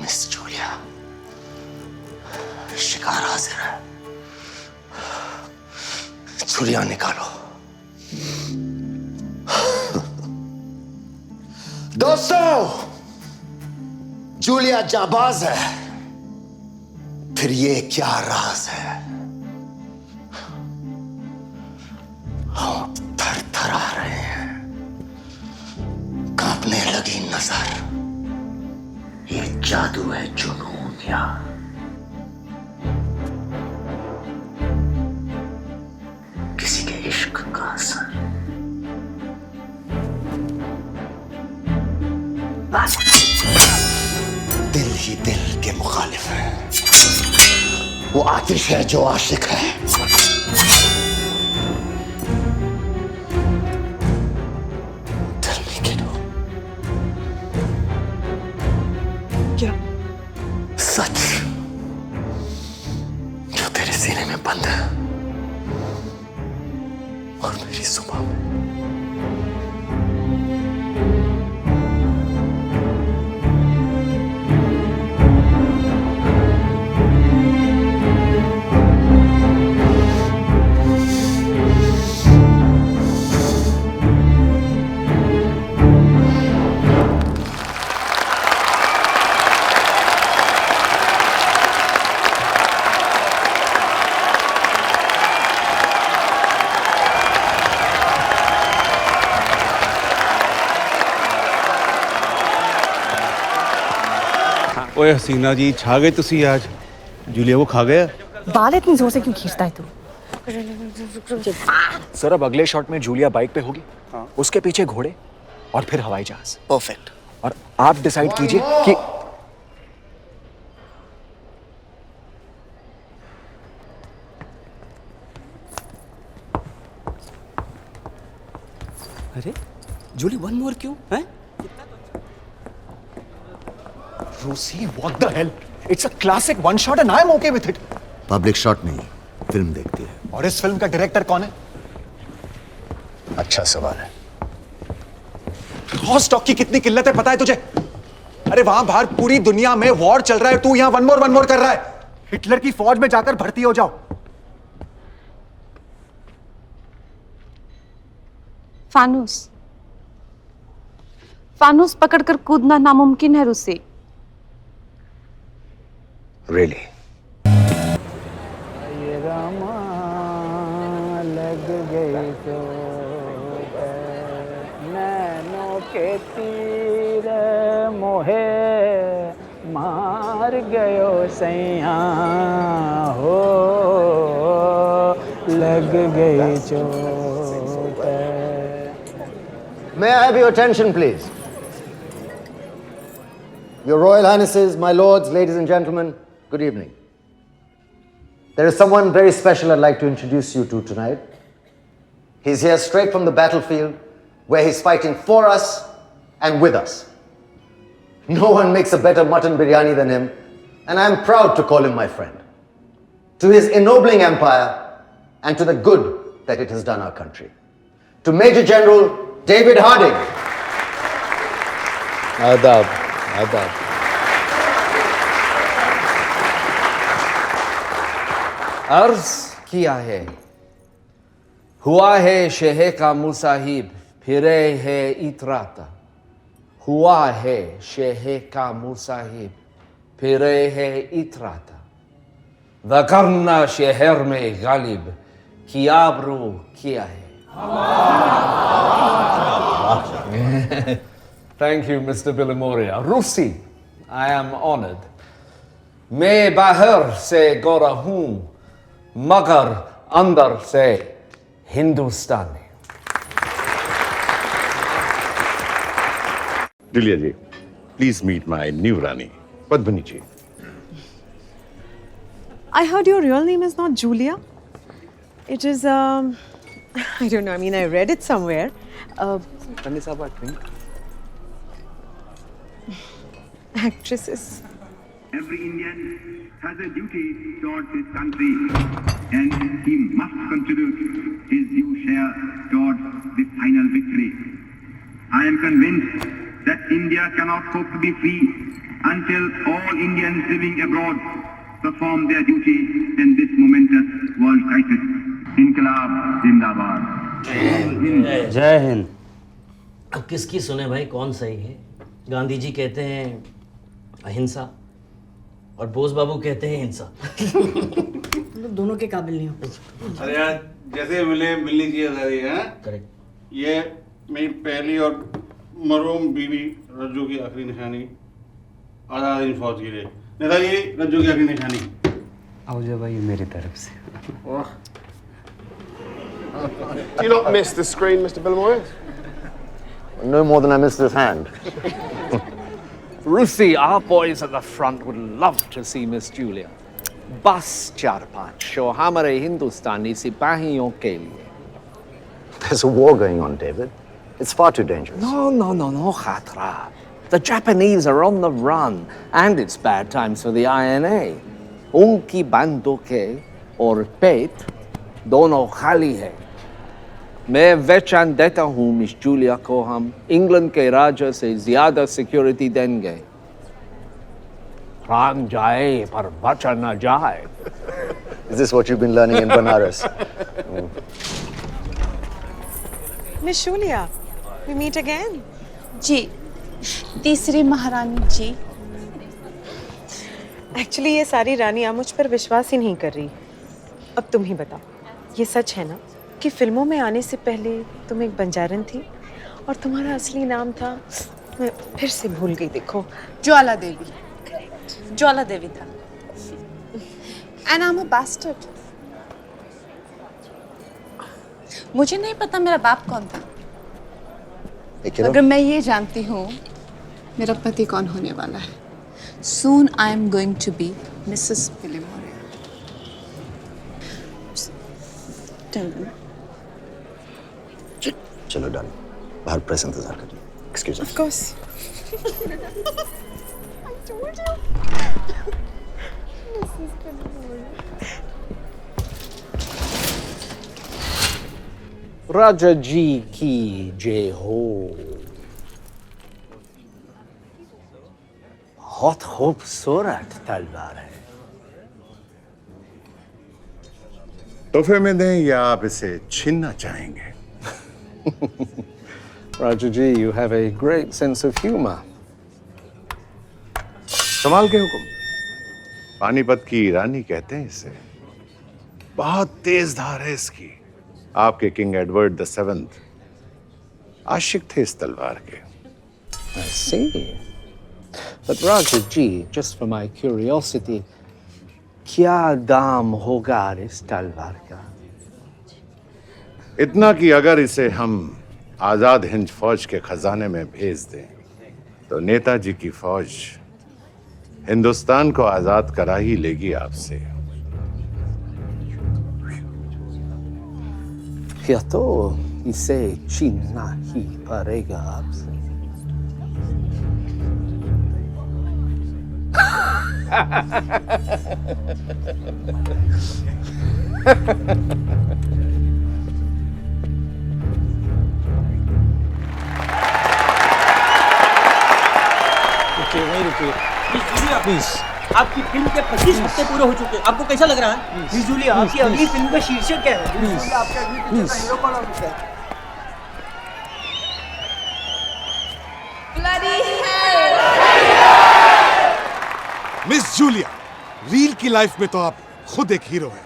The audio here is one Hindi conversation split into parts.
मिस जूलिया, शिकार हाजिर है। छुरियां निकालो। दोस्तों, जूलिया जाबाज है, फिर ये क्या राज है? हम थरथरा रहे हैं, कांपने लगी नजर। ये जादू है जुनून या किसी के इश्क का असर। दिल ही दिल के मुखालिफ है। वो आतिश है जो आशिक है। क्या? सच जो तेरे सीने में बंद है और मेरी सुबह में। ओए हसीना जी, छा गए तुसी आज। जूलिया को खा गया। बाल इतनी जोर से क्यों खींचता है तू? सर, अब अगले शॉट में जूलिया बाइक पे होगी, उसके पीछे घोड़े और फिर हवाई जहाज। परफेक्ट। और आप डिसाइड कीजिए कि अरे जूली, वन मोर क्यों है? रूसी, what the hell? It's a classic one shot and I am okay with it. Public shot नहीं, फिल्म देखती है। और इस फिल्म का डायरेक्टर कौन है? अच्छा सवाल है। रॉ स्टॉक की कितनी किल्लत है पता है तुझे? अरे वहां बाहर पूरी दुनिया में वॉर चल रहा है, तू यहां वन मोर कर रहा है। हिटलर की फौज में जाकर भर्ती हो जाओ। फानूस फानूस पकड़कर कूदना नामुमकिन है रुस्सी। Really? लग गई तो नैनों के तीर मोहे मार गयो सैया हो, लग गई चोट। May I have your attention, please? Your Royal Highnesses, my lords, ladies and gentlemen, good evening. There is someone very special I'd like to introduce you to tonight. He's here straight from the battlefield, where he's fighting for us and with us. No one makes a better mutton biryani than him, and I'm proud to call him my friend. To his ennobling empire, and to the good that it has done our country. To Major General David Harding. आदाब, आदाब। अर्ज किया है हुआ है शहे का मुसाहिब फिरे है इतराता हुआ है शहे का मुसाहिब फिरे है इतराता वकरना शहर में गालिब की आबरू किया है Thank you, Mr. Bilimoria. Rusi, I am honored. मैं बाहर से गोरा हूं मगर अंदर से हिंदुस्तानी Julia ji, please meet my new Rani, Padmini ji. I heard your real name is not Julia. It is, I don't know, I mean, I read it somewhere. Actresses. Every Indian has a duty towards his country and he must contribute his due share towards the final victory. I am convinced that India cannot hope to be free until all Indians living abroad perform their duty in this momentous world crisis. Inqilab Zindabad. जय हिंद। अब किसकी सुने भाई, कौन सही है? गांधी जी कहते हैं अहिंसा और बोस बाबू कहते हैं हिंसा। दोनों के काबिल नहीं हो। अरे यार जैसे मिलनी चाहिए आज़ादी है। करेक्ट। ये मेरी पहली और मरहूम बीवी रज्जू की आखिरी निशानी आज़ाद हिंद फौज के लिए। नेताजी रज्जू की आखिरी निशानी। आओ जा भाई मेरी तरफ से। Do you not miss the screen, Mr. Bilimoria? No more than I miss this hand. Rusi, our boys at the front would love to see Miss Julia. बस 4-5 और हमारे हिंदुस्तानी सिपाहियों के लिए। There's a war going on, David. It's far too dangerous. No, Khatra. The Japanese are on the run, and it's bad times for the INA. उनकी बंदूकें और पेट दोनों खाली है। मैं वचन देता हूँ मिस जूलिया को हम इंग्लैंड के राजा से ज्यादा सिक्योरिटी देंगे। प्राण जाए पर वचन न जाए। Is this what you've been learning in Banaras? Miss Julia, we meet again. जी तीसरी महारानी जी। एक्चुअली ये सारी रानियां मुझ पर विश्वास ही नहीं कर रही। अब तुम ही बताओ, ये सच है ना कि फिल्मों में आने से पहले तुम एक बंजारन थी और तुम्हारा असली नाम था, मैं फिर से भूल गई, देखो, ज्वाला देवी। ज्वाला देवी था। And I'm a bastard. मुझे नहीं पता मेरा बाप कौन था, मगर मैं ये जानती हूँ मेरा पति कौन होने वाला है। Soon I am going to be Mrs. Bilimoria. Tell them. चलो डाल, बाहर प्रेस इंतजार कर रही है। Excuse me. Of course. I told you. Mrs. Bilimoria. राजा जी की जय हो। बहुत खूबसूरत तलवार है। तोहफे में दें या आप इसे छीनना चाहेंगे? Raja ji, you have a great sense of humor. कमाल के हुक्म। पानीपत की रानी कहते हैं इसे। बहुत तेज धार है इसकी। आपके किंग एडवर्ड VII आशिक थे इस तलवार के। I see. But Raja ji, just for my curiosity, क्या दाम होगा इस तलवार का? इतना कि अगर इसे हम आजाद हिंद फौज के खजाने में भेज दें तो नेताजी की फौज हिंदुस्तान को आजाद करा ही लेगी आपसे। या तो इसे छीनना ही पड़ेगा आपसे। रुकिए वहीं रुकिए प्लीज। आपकी फिल्म के 25 हफ्ते पूरे हो चुके हैं। आपको कैसा लग रहा है? मिस जूलिया, आपकी अगली फिल्म का शीर्षक क्या है? मिस जूलिया, आपकी अगली फिल्म का हीरो कौन हो सकता है? मिस जूलिया, रील की लाइफ में तो आप खुद एक हीरो हैं,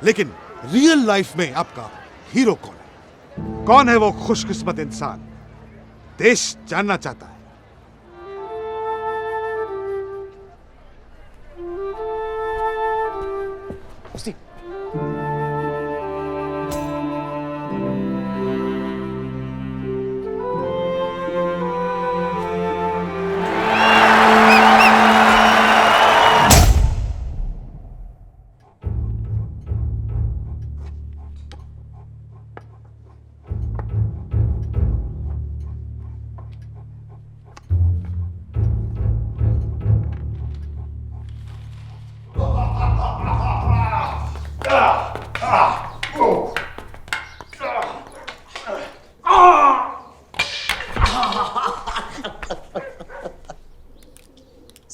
लेकिन रियल लाइफ में आपका हीरो कौन है? कौन है वो खुशकिस्मत इंसान? देश जानना चाहता है।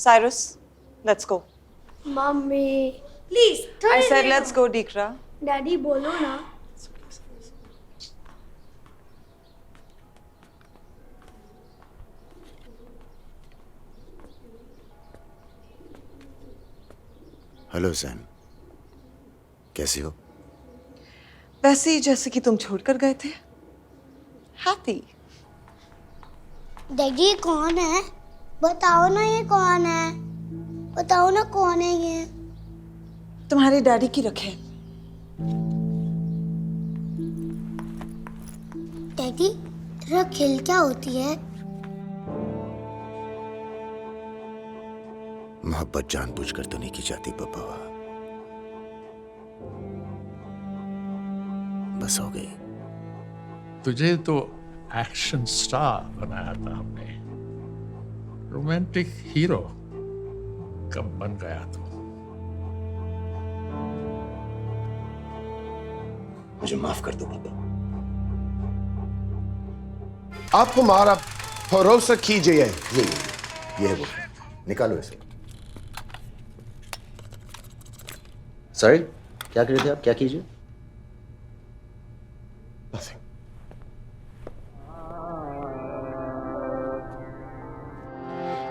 Cyrus, let's go. Mommy. Please. I said let's go, Dikra. Daddy, बोलो ना. हेलो सैम, कैसी हो? वैसे ही जैसे कि तुम छोड़कर गए थे। हैप्पी। डैडी कौन है? बताओ ना ये कौन है? बताओ ना कौन है ये? तुम्हारे डैडी की रखे। डैडी, रखेल क्या होती है? मोहब्बत जानबूझकर तो नहीं की जाती पापा, बस हो गई। तुझे तो एक्शन स्टार बनाया था हमने, रोमांटिक हीरो कब बन गया तो। मुझे माफ कर दो पापा। आप हमारा भरोसा कीजिए। ये वो, निकालो इसे। सॉरी, क्या कर रहे थे आप? क्या कीजिए?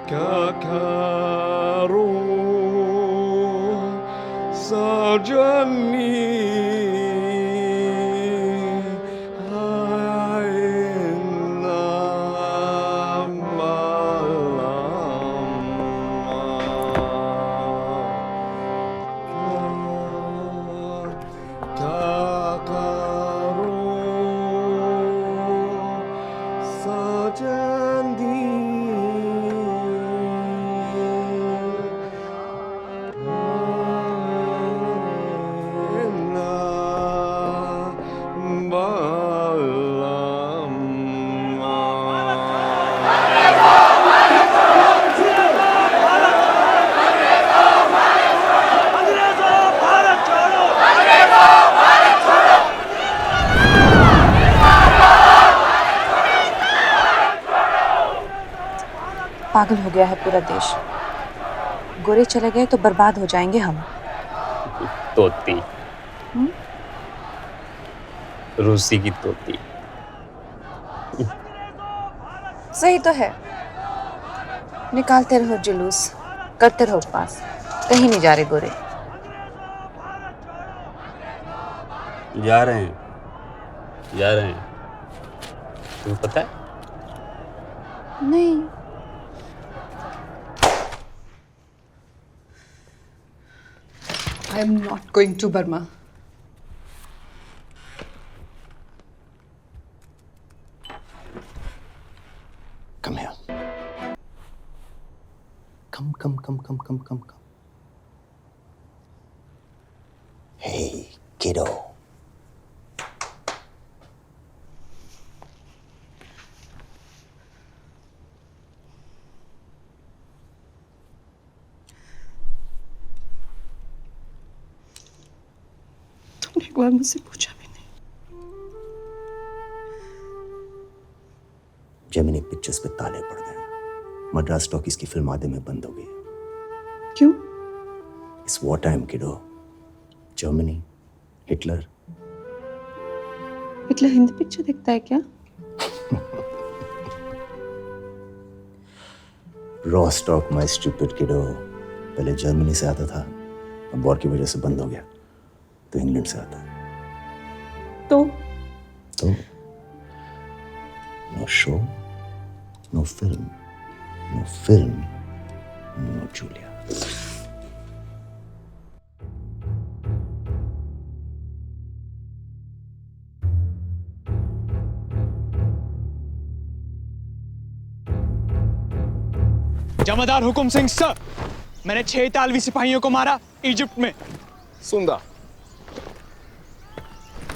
क्या करूं सजनी, पागल हो गया है पूरा देश। गोरे चले गए तो बर्बाद हो जाएंगे हम। तोती, रूसी की तोती। सही तो है। निकालते रहो जुलूस, करते रहो पास, कहीं नहीं जा रहे गोरे। जा रहे हैं, जा रहे हैं। तुम्हें पता है? नहीं। I am not going to Burma. Come here. Come. Hey, kiddo. एक बार मुझसे पूछा भी नहीं। जेमिनी पिक्चर्स पे ताले पड़ गए। मद्रास टॉकीज की फिल्म आधे में बंद हो गई। क्यों? इट्स वॉर टाइम किडो। Germany, Hitler. Hitler Hindi picture देखता है क्या? रॉ स्टॉक माय स्टूपिड किडो। पहले जर्मनी से आता था, अब वॉर की वजह से बंद हो गया, तो इंग्लैंड से आता है। तो no show, no film, no Julia. जमादार हुकुम सिंह सर, मैंने 6 इतालवी सिपाहियों को मारा इजिप्ट में। सुंदर।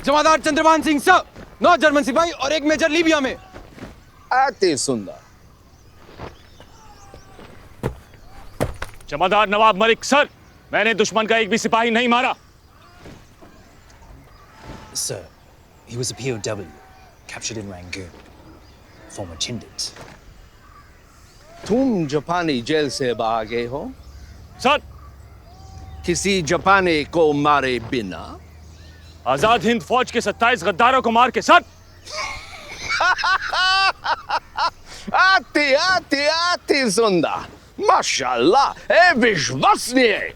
जमादार चंद्रभान सिंह सर, 9 जर्मन सिपाही और 1 मेजर लीबिया में। अति सुंदर। जमादार नवाब मलिक सर, मैंने दुश्मन का एक भी सिपाही नहीं मारा। Sir, he was a POW, captured in Rangoon. Former Chindits. तुम जापानी जेल से भागे हो? सर, किसी जापानी को मारे बिना? आजाद हिंद फौज के 27 गद्दारों को मार के सर। अति सुंदर। माशाल्लाह, विश्वसनीय।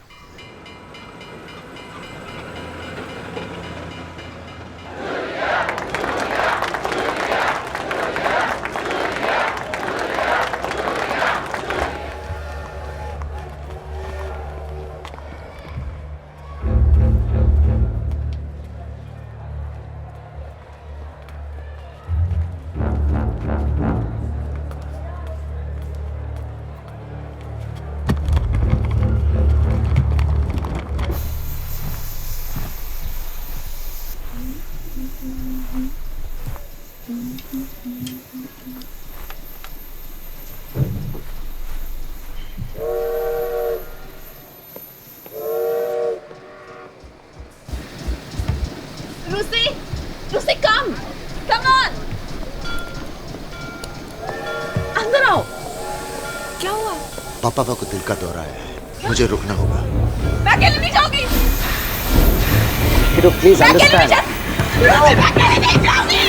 रूसी कम ऑन। अंदर आओ। क्या हुआ? पापा को दिल का दौरा है, मुझे रुकना होगा। मैं अकेले नहीं जाऊंगी। किडो प्लीज अंडरस्टैंड। मैं अकेले नहीं जाऊंगी।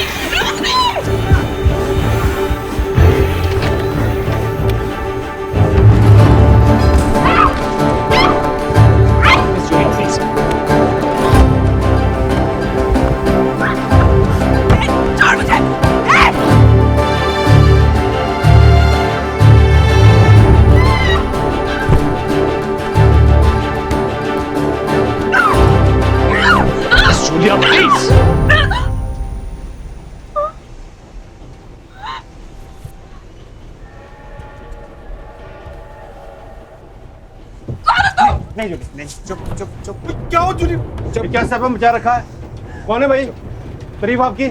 Julia please. नहीं, चुप। क्या हो जूली? क्या सर पे मचा रखा है? कौन है भाई? तारीफ आपकी।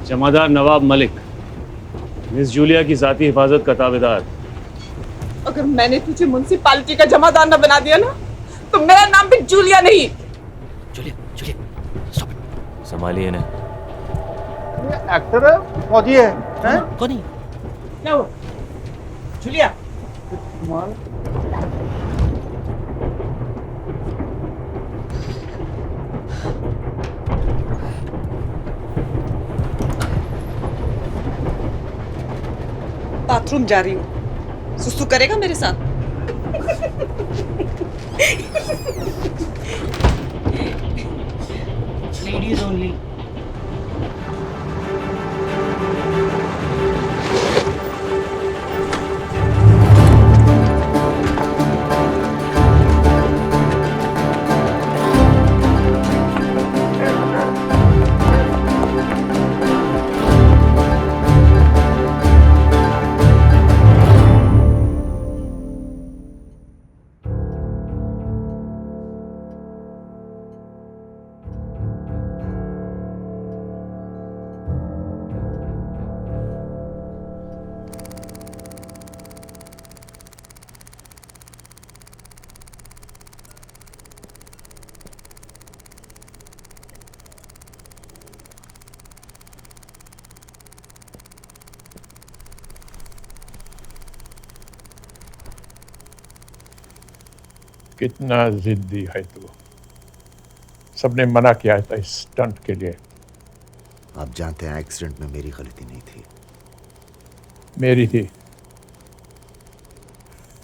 जमादार नवाब मलिक, मिस जूलिया की जाती हिफाजत का ताबेदार। अगर मैंने तुझे म्युनिसिपैलिटी का जमादार न बना दिया ना, तो मेरा नाम भी जूलिया नहीं। संभालिए इन्हें। एक्टर है, फौजी है, हैं? कौन है? क्या हुआ? जूलिया। बाथरूम जा रही हूँ, सुसु करेगा मेरे साथ? Ladies only. कितना जिद्दी है तू। सबने मना किया था इस स्टंट के लिए। आप जानते हैं एक्सीडेंट में मेरी गलती नहीं थी। मेरी थी।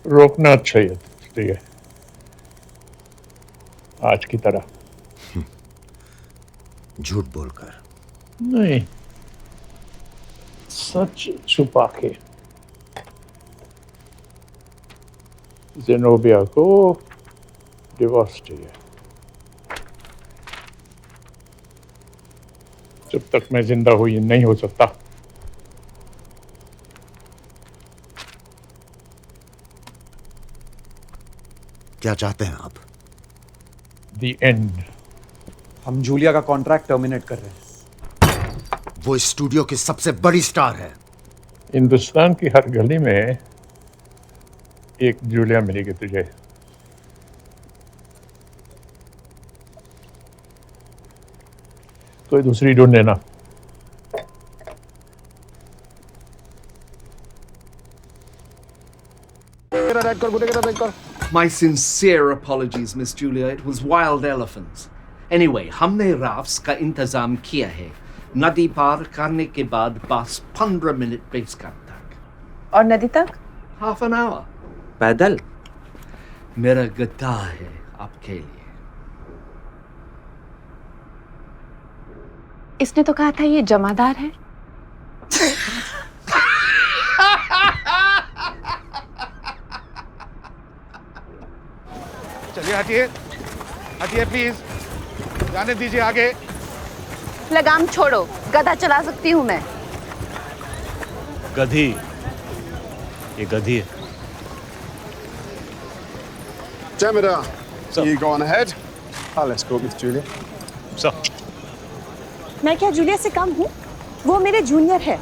रोकना चाहिए इसलिए आज की तरह। झूठ बोलकर नहीं, सच छुपा के। जेनोबिया को डिवोर्स चाहिए। जब तक मैं जिंदा हूं ये नहीं हो सकता। क्या चाहते हैं आप? The end. हम जूलिया का कॉन्ट्रैक्ट टर्मिनेट कर रहे हैं। वो इस स्टूडियो की सबसे बड़ी स्टार है। हिंदुस्तान की हर गली में एक जूलिया मिलेगी तुझे। कोई दूसरी ढूंढ लेना। My sincere apologies, Miss Julia. It was wild elephants. Anyway, हमने राफ्ट्स का इंतजाम किया है। नदी पार करने के बाद बस 15 मिनट बेस कैंप तक। और नदी तक? Half an hour. पैदल। मेरा गद्दा है आपके लिए। इसने तो कहा था ये जमादार है। चलिए हटिए, हटिए प्लीज, जाने दीजिए आगे। लगाम छोड़ो, गधा चला सकती हूँ मैं। गधी, ये गधी है। Jemada, you go on ahead. Let's go, Miss Julia. मैं क्या जूलिया से कम हूँ? वो मेरे जूनियर है।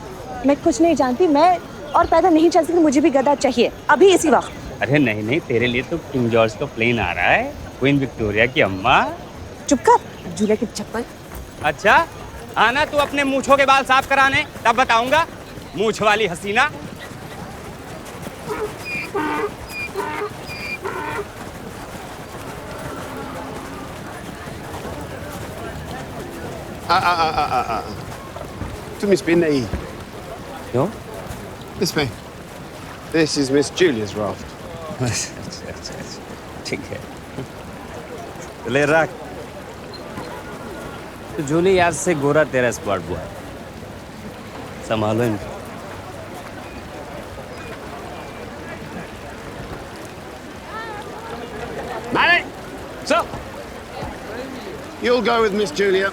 मैं कुछ नहीं जानती, मैं और पैदल नहीं चल सकती, मुझे भी गधा चाहिए अभी इसी वक्त। अरे नहीं नहीं, तेरे लिए तो किंग जॉर्ज का प्लेन आ रहा है, क्वीन विक्टोरिया की अम्मा। चुप कर, जूलिया की चप्पल। अच्छा, आना तू अपने मूंछों के बाल साफ कराने, तब बताऊंगा मूंछ वाली हसीना। To Miss Binney. क्यों? This way. This is Miss Julia's raft. ठीक है, ले रख। तो जूली आज से गोरा तेरा स्पॉट बॉय, संभालो इनको। Malik! Sir! You'll go with Miss Julia.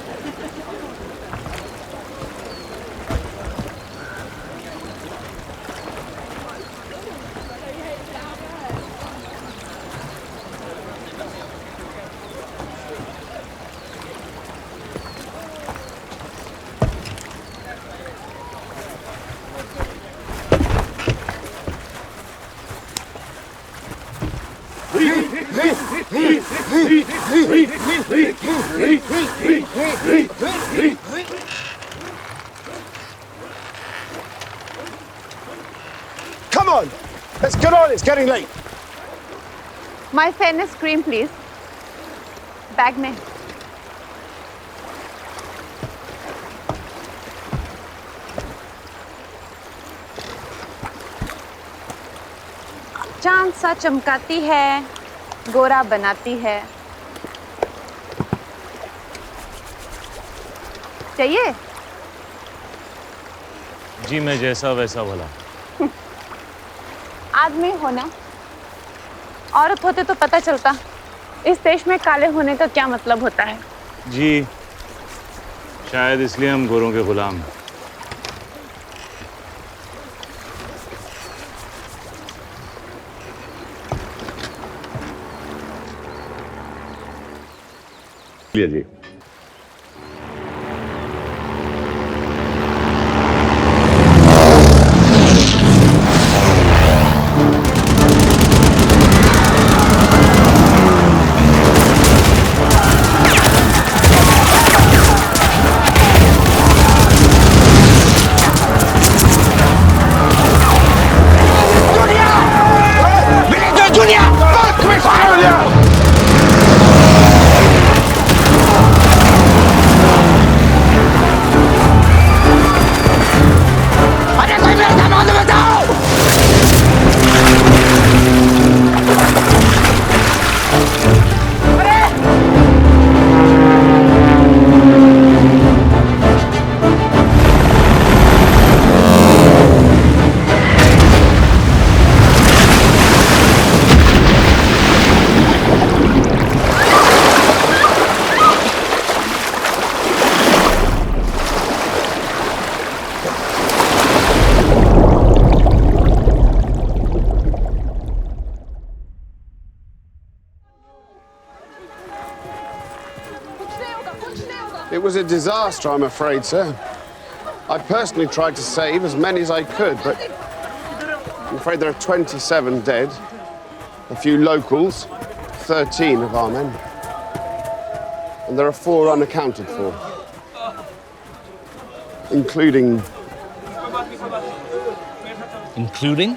Come on, let's get on. It's getting late. My fairness cream, please. Bag में। चांद सा चमकाती है, गोरा बनाती है। चाहिए? जी मैं जैसा वैसा भला। आदमी होना, औरत होते तो पता चलता इस देश में काले होने का क्या मतलब होता है। जी शायद इसलिए हम गोरों के गुलाम हैं। जी Julia! Fuck, we fire you! was a disaster, I'm afraid, sir. I personally tried to save as many as I could, but I'm afraid there are 27 dead, a few locals, 13 of our men, and there are 4 unaccounted for, including... Including?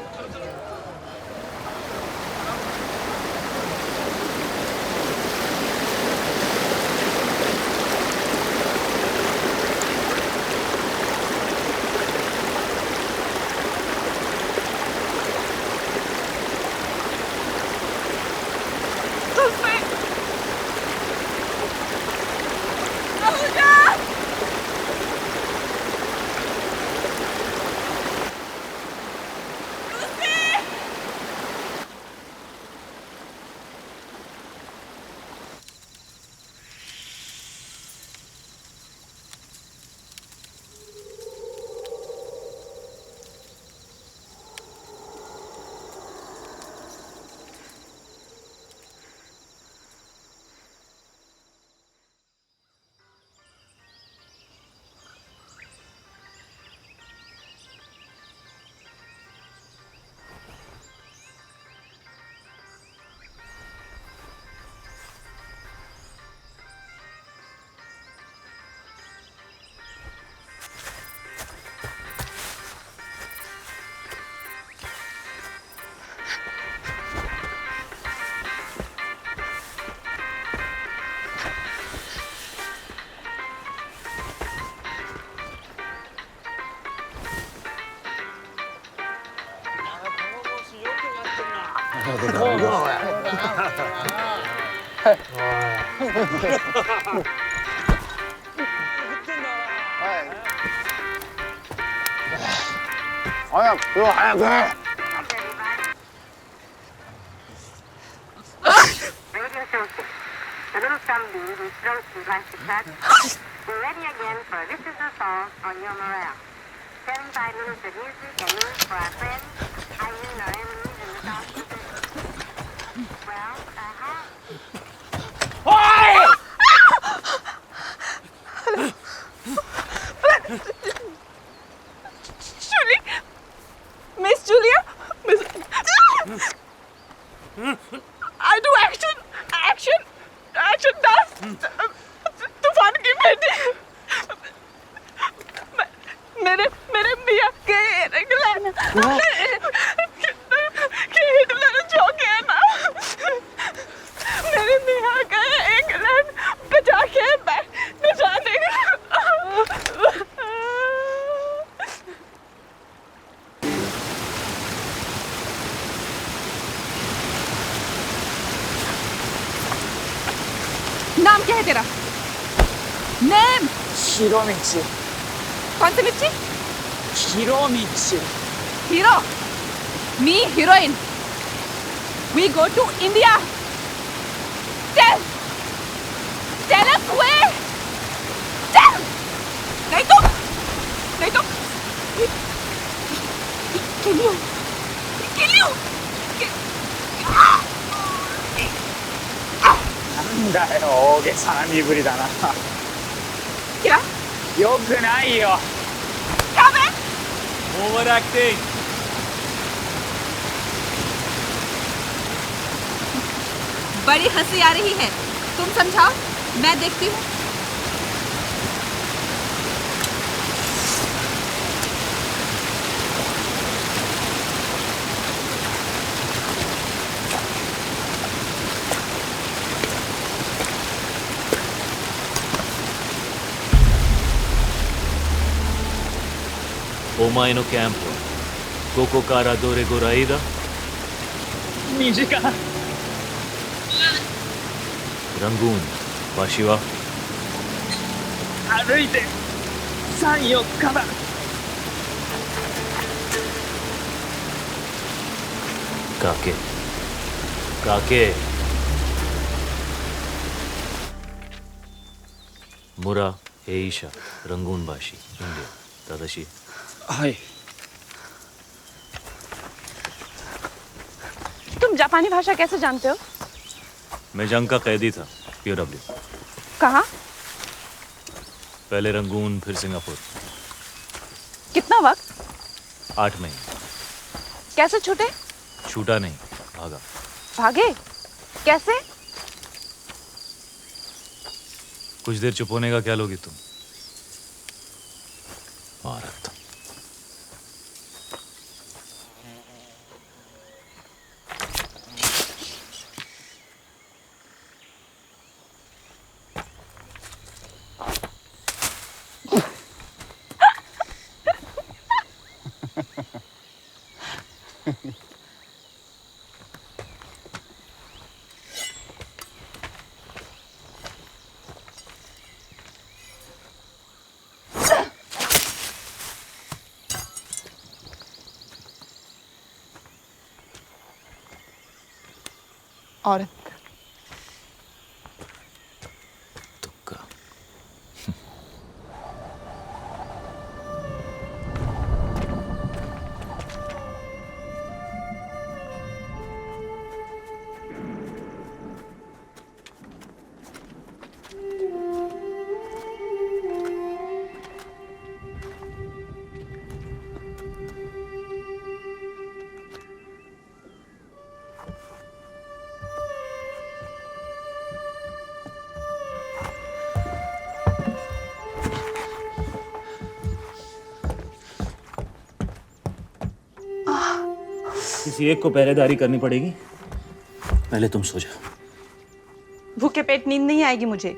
नाम क्या है तेरा? नेम? हिरोमिची। कौन सी मिर्ची? Hiromichi. Hero? Me heroine. We go to India. Tell us where. Tell. नहीं तो kill you. 난다요. 오게 사람 이불이다나. क्या? よくないよ。 क्या बे? Over acting. बड़ी हंसी आ रही है, तुम समझाओ, मैं देखती हूँ। Omae no campo. Koko kara dore go raida? 2時間。Rangoon, 場所は歩いて3、4日だ。崖。मुरा एईशा रंगून बाशी इंडिया दादाशी हाय। तुम जापानी भाषा कैसे जानते हो? मैं जंग का कैदी था, POW। कहाँ? पहले रंगून फिर सिंगापुर। कितना वक्त? 8 महीने। कैसे छूटे? छूटा नहीं, भागा। भागे? कैसे? कुछ देर चुप होने का क्या लोगी तुम? औरत। औरत। किसी एक को पहरेदारी करनी पड़ेगी। पहले तुम सो जाओ। भूखे पेट नींद नहीं आएगी मुझे।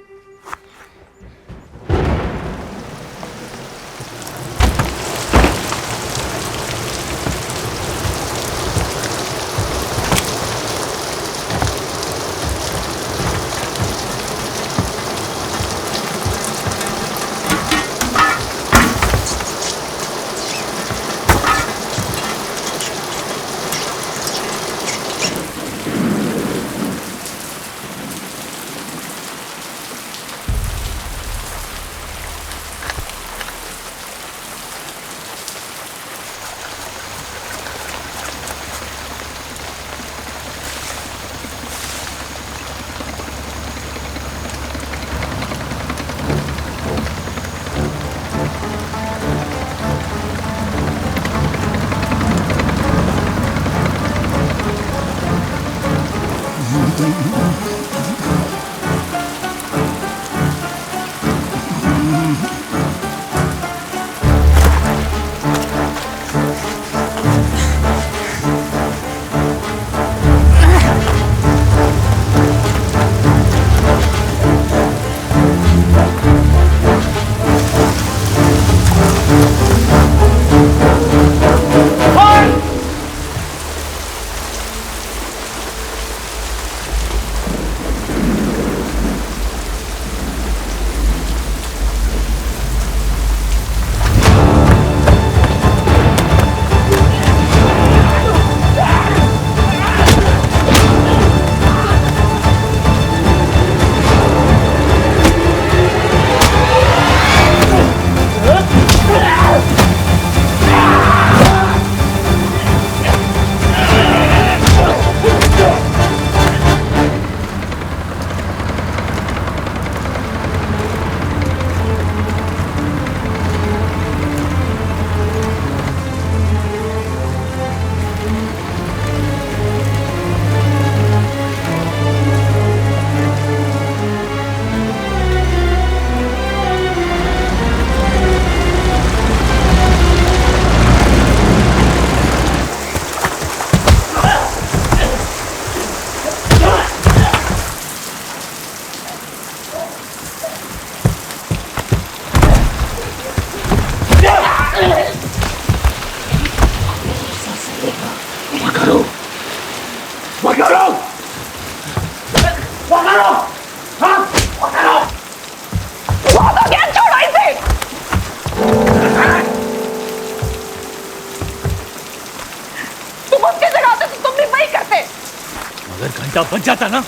घंटा बच जाता ना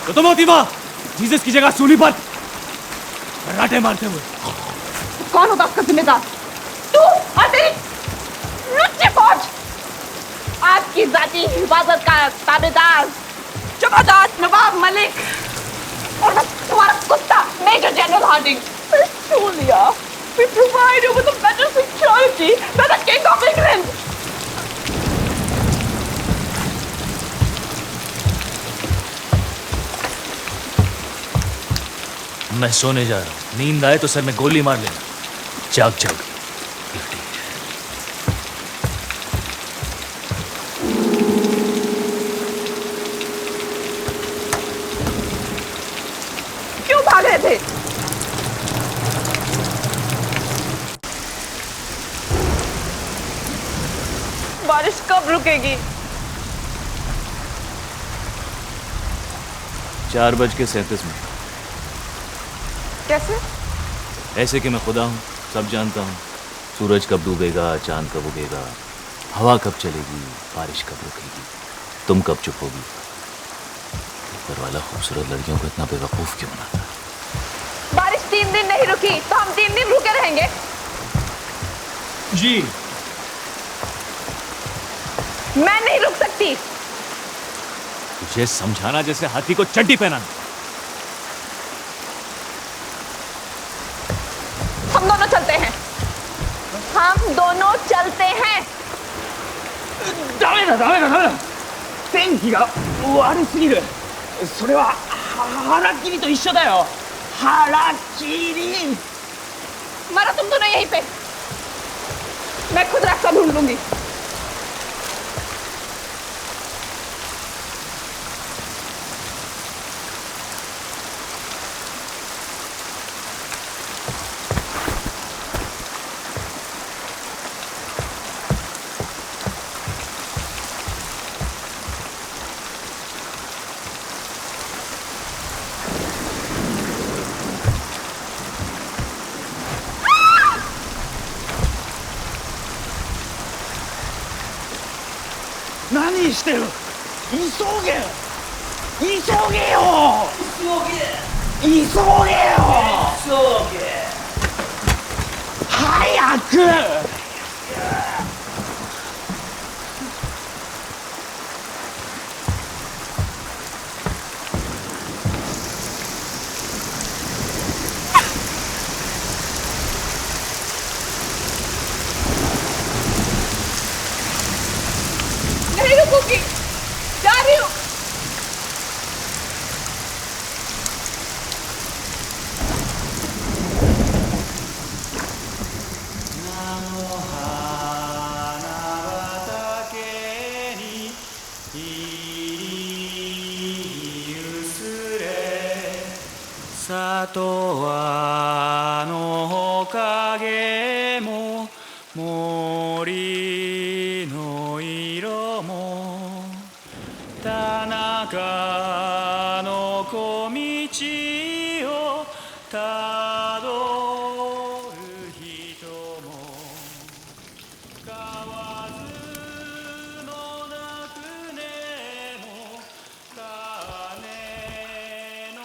तो तुम होती वहां जीसस की जगह सूली पर कराटे मारते हुए। कौन होता उसका जिम्मेदार? तू और तेरी लुच्ची फौज, आपकी जाती हिफाजत का ताबेदार जमादार नवाब मलिक और तुम्हारा कुत्ता major general Harding. Julia, we provide you with a better security than the King of England. मैं सोने जा रहा हूँ। नींद आए तो सर में गोली मार लेना। जाग जाग। क्यों भाग रहे थे? बारिश कब रुकेगी? 4:37 कैसे? ऐसे कि मैं खुदा हूँ, सब जानता हूँ। सूरज कब डूबेगा, चांद कब उगेगा, हवा कब चलेगी, बारिश कब रुकेगी, तुम कब चुप होगी। ऊपर वाला खूबसूरत लड़कियों को इतना बेवकूफ क्यों बनाता है? बारिश 3 दिन नहीं रुकी तो हम 3 दिन रुके रहेंगे। जी मैं नहीं रुक सकती। तुझे समझाना जैसे हाथी को चड्डी पहनाना। हम दोनों चलते हैं। हम दोनों चलते हैं। ダメだダメだダメだ。天気が悪すぎる。それは腹切りと一緒だよ。腹切り。मारो तुम दोनों यहीं पे। मैं खुद रास्ता ढूंढ लूंगी।何してる？急げ！急げよ！急げよ！早く！नहीं रुकूंगी। जा रही हूँ। はの影も森の色も田中の小道をたどる人も河津のなくねも鐘の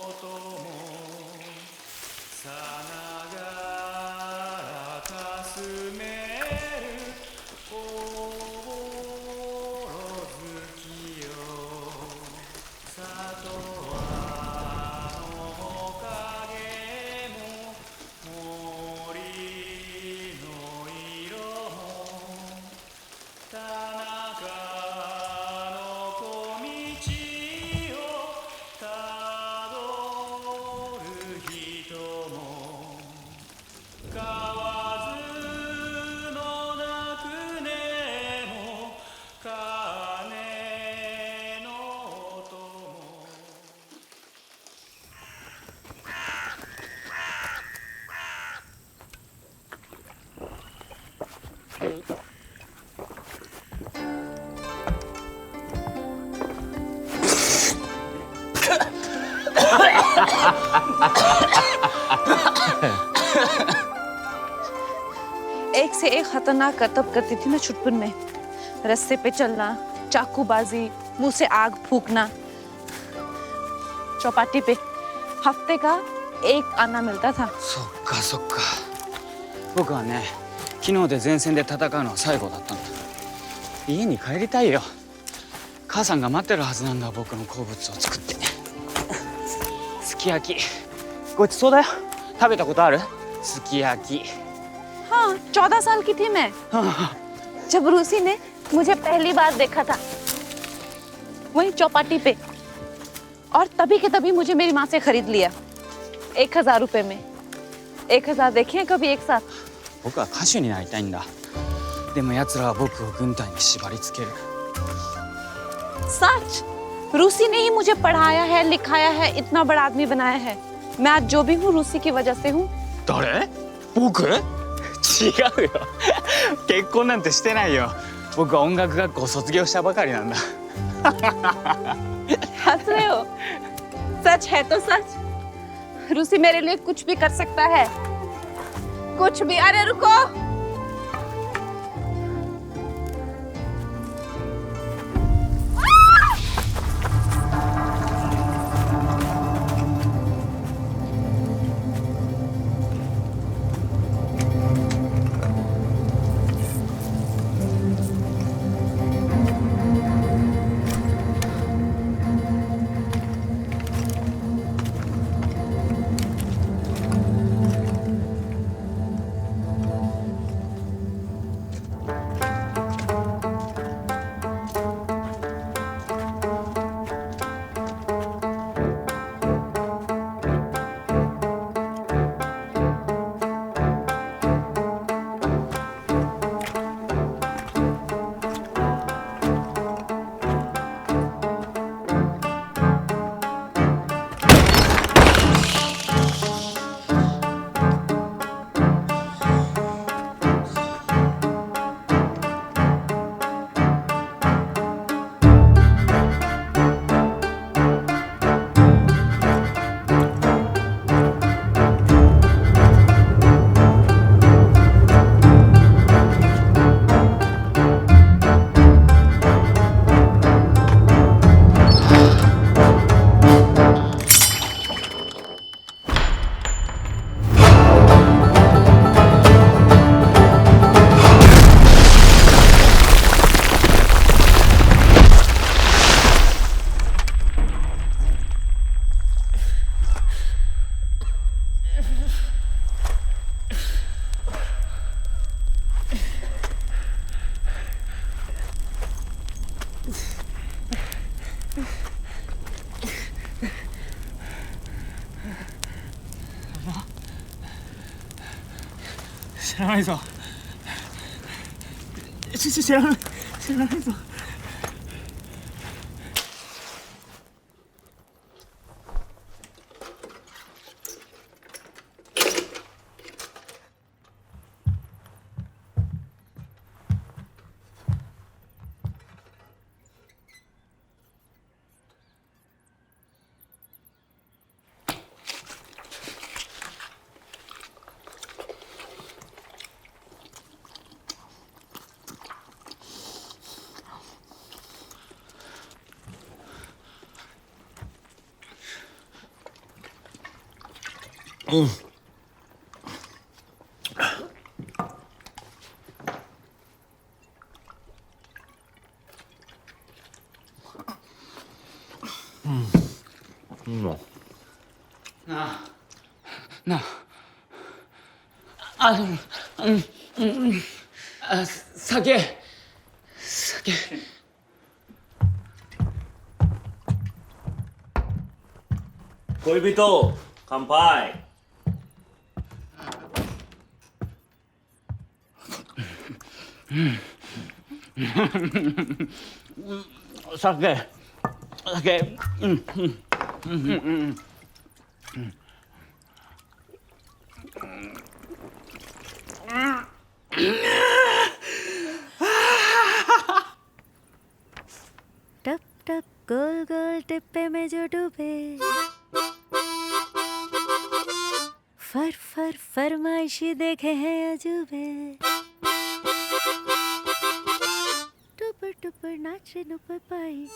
音もさながらかすめる心好きよ里はの影も森の色も田中の小道をたどる人も河津のなくねも鐘の音もएक से एक खतरनाक करतब करती थी ना छुटपुन में। रास्ते पे चलना, चाकूबाजी, मुंह से आग फूकना। चौपाटी पे हफ्ते का एक आना मिलता था। そっかそっか。僕はね、昨日で前線で戦うのは最後だったんだ。家に帰りたいよ。母さんが待ってるはずなんだ、僕の好物を作って。すき焼き。ごちそうだよ。食食べたことある？すき焼き。हाँ 14 साल की थी मैं जब रूसी ने मुझे पहली बार देखा था वहीं चौपाटी पे और तभी के तभी मुझे मेरी माँ से खरीद लिया 1000 रुपए में 1000 देखे हैं कभी एक साथ 僕は歌手になりたいんだ。でも奴らは僕を軍隊に縛り付ける。 सच रूसी ने ही मुझे पढ़ाया है लिखाया है इतना बड़ा आदमी बनाया है मैं आज जो भी हूँ रूसी की वजह से हूँ 誰？僕？違うよ。結婚なんてしてないよ。僕は音楽学校卒業したばかりなんだ。 हंस रहे हो सच है तो सच रूसी मेरे लिए कुछ भी कर सकता है कुछ भी अरे रुको知らないぞ。知らないぞ。なあ、酒。恋人、乾杯。酒。टप टप गोल गोल टिप्पे में जो डूबे फर फर फरमाइशी देखे हैं अजूबे टुपर टुपर नाचे नुपर पाई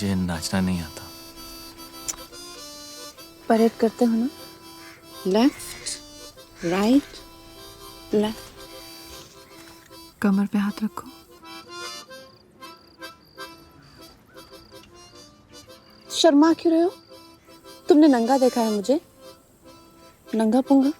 मुझे नाचना नहीं आता। परेड करते हो ना, लेफ्ट राइट लेफ्ट। कमर पे हाथ रखो। शर्मा क्यों रहे हो? तुमने नंगा देखा है मुझे, नंगा पुंगा।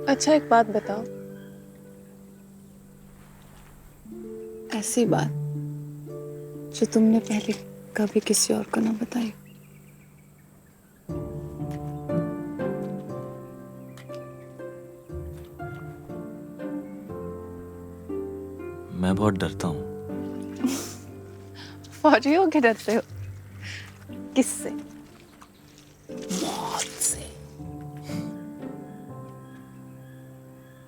अच्छा एक बात बताओ, ऐसी बात जो तुमने पहले कभी किसी और को ना बताई। मैं बहुत डरता हूँ। फौजी हो के डरते हो? किससे? मौत से,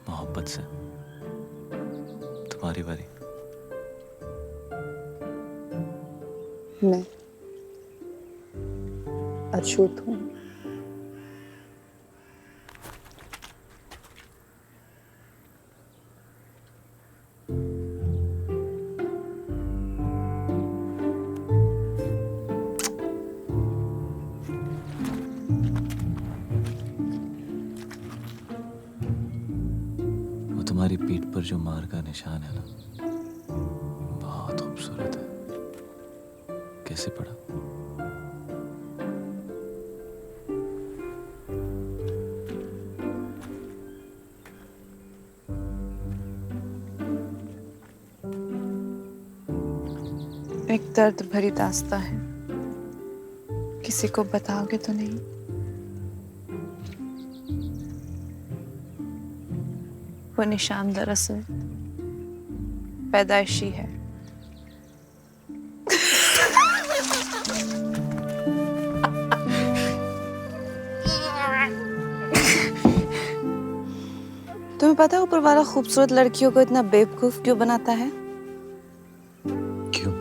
मोहब्बत से। तुम्हारी बारी। मैं अछूत हूँ। वो तुम्हारी पीठ पर जो मार का निशान है ना, बहुत खूबसूरत है। कैसे पड़ा? एक दर्द भरी दास्तां है, किसी को बताओगे तो नहीं? वो निशान दरअसल पैदाइशी है। तुम्हें पता है ऊपर वाला खूबसूरत लड़कियों को इतना बेवकूफ क्यों बनाता है? क्यों?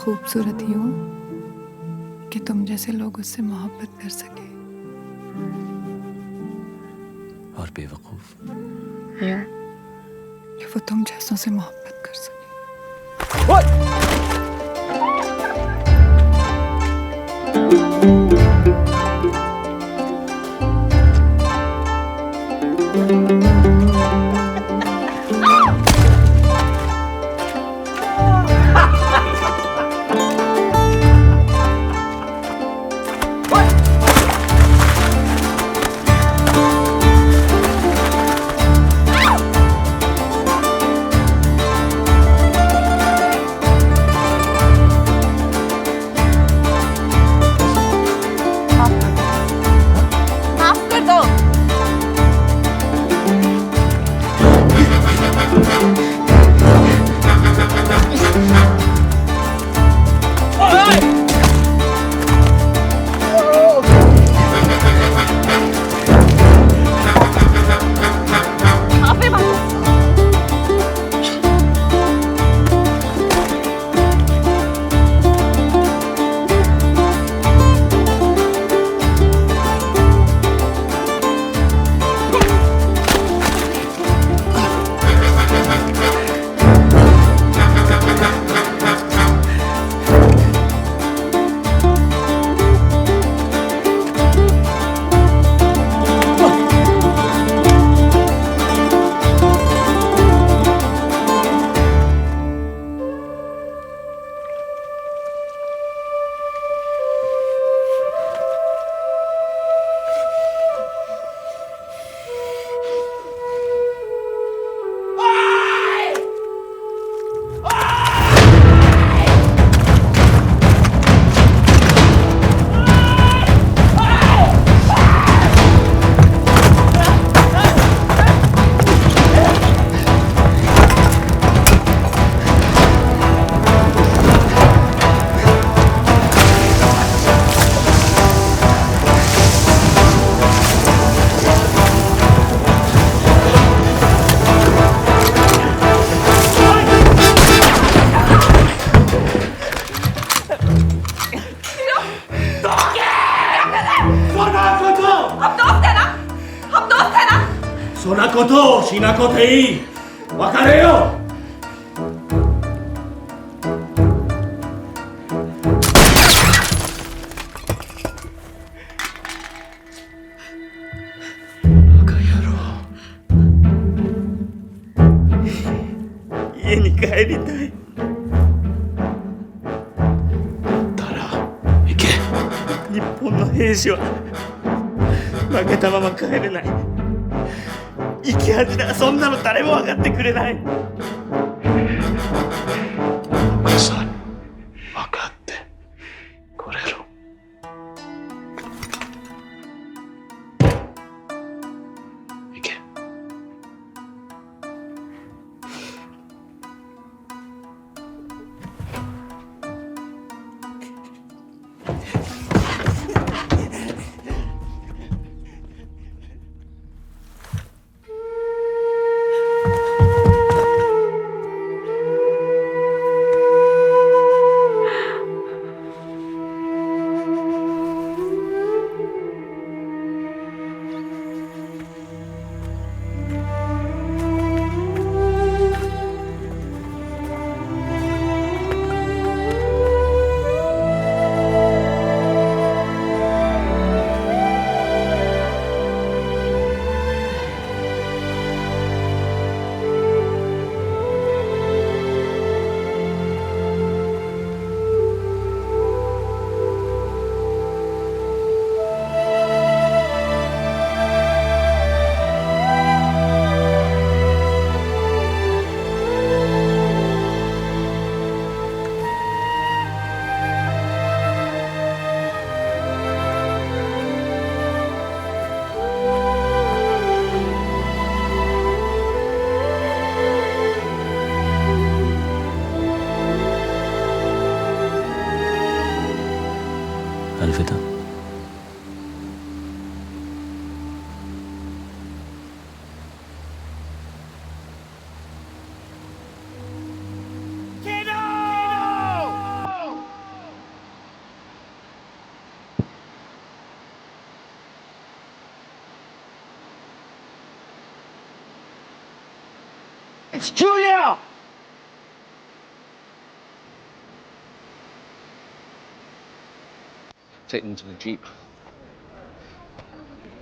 खूबसूरत यूं कि तुम जैसे लोग उससे मोहब्बत कर सके, और बेवकूफ यूं कि वो तुम जैसों से मोहब्बत कर सके। ことしなこていい別れよ家に帰りたい日本の兵士は負けたまま帰れない生き恥だそんなの誰も分かってくれないさん分かってくれる行けअलविदा It's Julia! Taken to the jeep.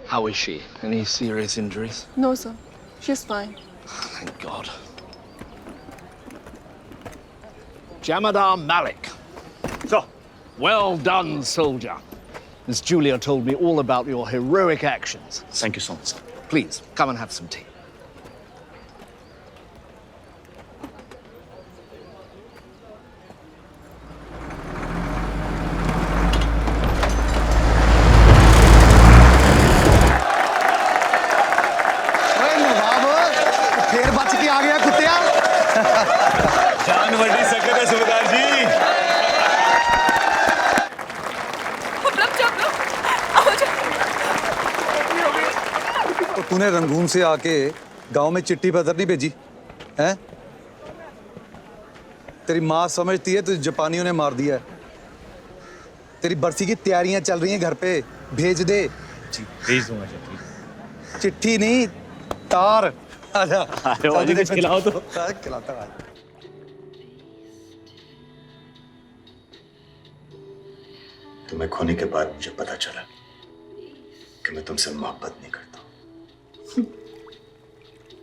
How is she? Any serious injuries? No, sir. She's fine. Thank God. Jamadar Malik. So, well done, soldier. Miss Julia told me all about your heroic actions. Thank you so much, sir. Please, come and have some tea. फिर बच के आ गया कुत्तिया जान वड्डी सकत है सुबेदार जी तो तूने रंगून से आके गांव में चिट्ठी पत्र नहीं भेजी हैं? तेरी माँ समझती है तुझे जापानियों ने मार दिया है। तेरी बरसी की तैयारियां चल रही हैं घर पे, भेज दे। जी भेज दूंगा चिट्ठी। चिट्ठी नहीं, तार। आजा। अरे वाजी कुछ खिलाओ तो। खिलाता है। तुम्हें खोने के बाद मुझे पता चला कि मैं तुमसे मोहब्बत नहीं करता।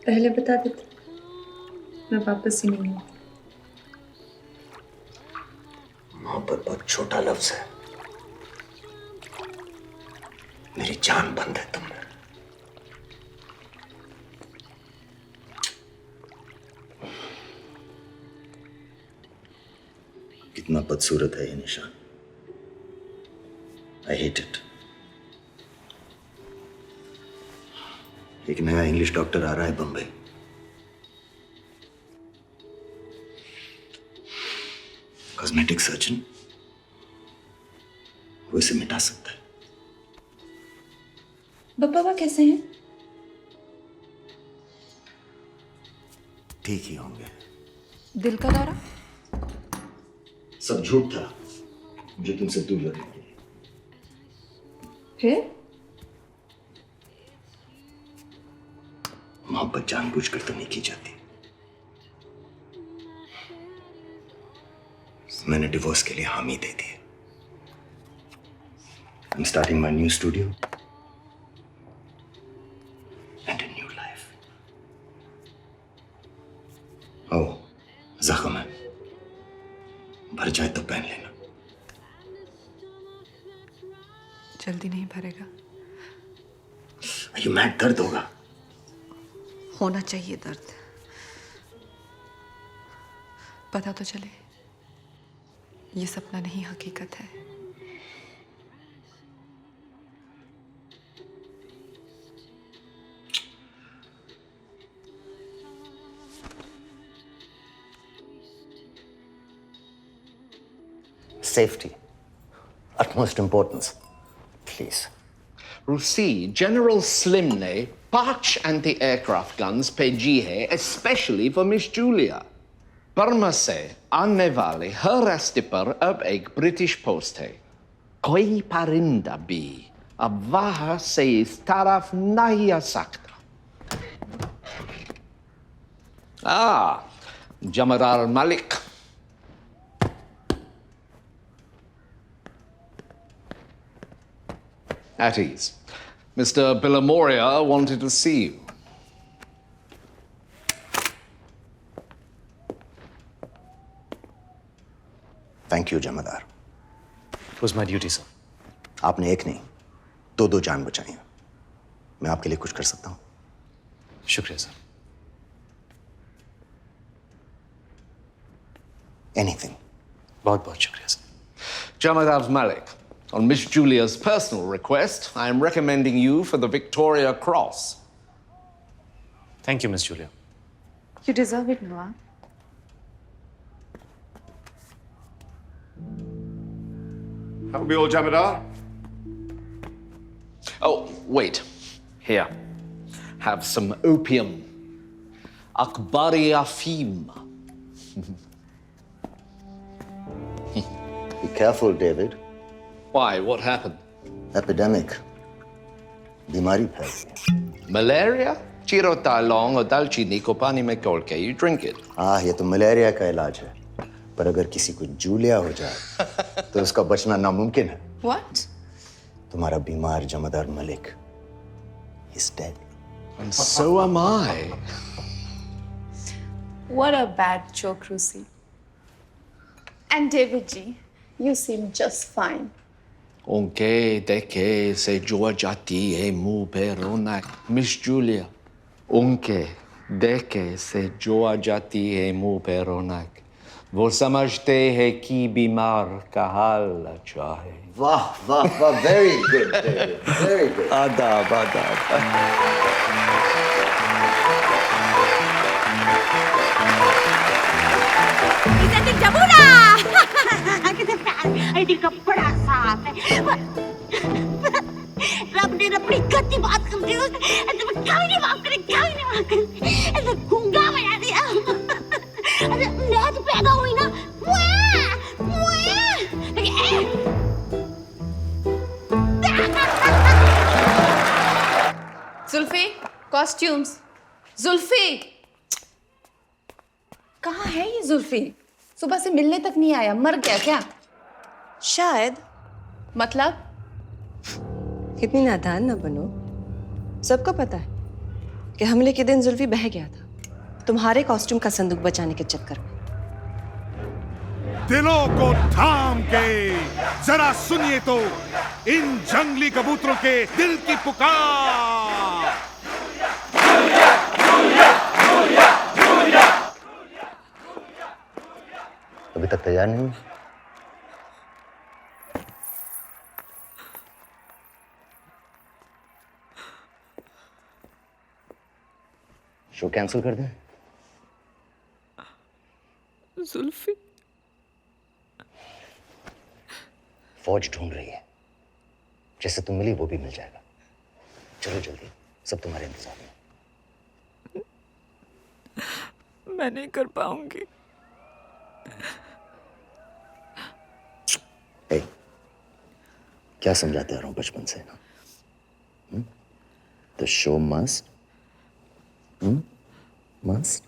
पहले बता देते मैं वापस ही नहीं हूँ। मोहब्बत बहुत छोटा लफ्ज है। मेरी जान बंद है तुम में। कितना बदसूरत है ये निशान। I hate it. एक नया इंग्लिश डॉक्टर आ रहा है बम्बई। कॉस्मेटिक सर्जन, वो इसे मिटा सकता है। बाबा कैसे हैं? ठीक ही होंगे। दिल का दौरा? सब झूठ था मुझे तुमसे दूर रखने के लिए। फिर? मोहब्बत मोहब्बत जानबूझकर तो नहीं की जाती। मैंने डिवोर्स के लिए हामी दे दी। I'm starting my new studio and a new life. Oh, जख्म है, भर जाए तो पहन लेना। जल्दी नहीं भरेगा। Are you mad? दर्द होगा। होना चाहिए दर्द। पता तो चले ये सपना नहीं हकीकत है। Safety, utmost importance. Please. रूसी जनरल स्लिम ने 5 एंटी-एयरक्राफ्ट गन्स भेजी है specially for miss Julia. Burma से आने वाले हर रास्ते पर अब एक ब्रिटिश पोस्ट है। कोई परिंदा भी अब वहां से इस तरफ नहीं आ सकता। जमादार Malik. At ease. Mr. Billamoria wanted to see you. Thank you, Jamadar. It was my duty, sir. आपने एक नहीं, दो जान बचाई हैं। मैं आपके लिए कुछ कर सकता हूं? शुक्रिया, सर। Anything. बहुत बहुत शुक्रिया, sir. Jamadar Malik, on Miss Julia's personal request, I am recommending you for the Victoria Cross. Thank you, Miss Julia. You deserve it, Nawab. That'll be all, Jamadar. Oh, wait. Here. Have some opium. Akbari Afim. Be careful, David. Why? What happened? Epidemic. बीमारी फैल गई। Malaria? Chirotalong or dalchini ko pani mein khol ke you drink it. हाँ, ये तो मलेरिया का इलाज है। पर अगर किसी को जूलिया हो जाए तो उसका बचना नामुमकिन है। What? तुम्हारा बीमार जमादार Malik is dead. And so am I. What a bad joke, Rusi. And David G, you seem just fine. Unke deke se joa jati e mu peronak. Miss Julia. Unke deke se joa jati e mu peronak. वो समझते हैं कि बीमार कहाल चाहे। वाह वाह वाह, very good, David. Very good. आदाब आदाब। इधर जमुना कितने प्यार आई दिल का बड़ा साफ है। रब ने अपनी गति बात कर दी उसने, ऐसे में कभी नहीं माफ करे, ऐसे गूंगा बना दिया। अरे मैं तो पैदा हुई ना, जुल्फी, कॉस्ट्यूम्स। जुल्फी, कहाँ है ये जुल्फी? सुबह से मिलने तक नहीं आया, मर गया क्या? शायद। मतलब? इतनी नादान ना बनो। सबको पता है कि हमले के दिन जुल्फी बह गया था तुम्हारे कॉस्ट्यूम का संदूक बचाने के चक्कर में। दिलों को थाम के जरा सुनिए तो इन जंगली कबूतरों के दिल की पुकार। अभी तक तैयार नहीं हुई? शो कैंसिल कर दें? जुल्फी फौज ढूंढ रही है, जैसे तुम मिली वो भी मिल जाएगा। चलो जल्दी, सब तुम्हारे इंतजार में। मैं नहीं कर पाऊंगी। क्या समझाते आ रहा हूं बचपन से ना? The show must Must?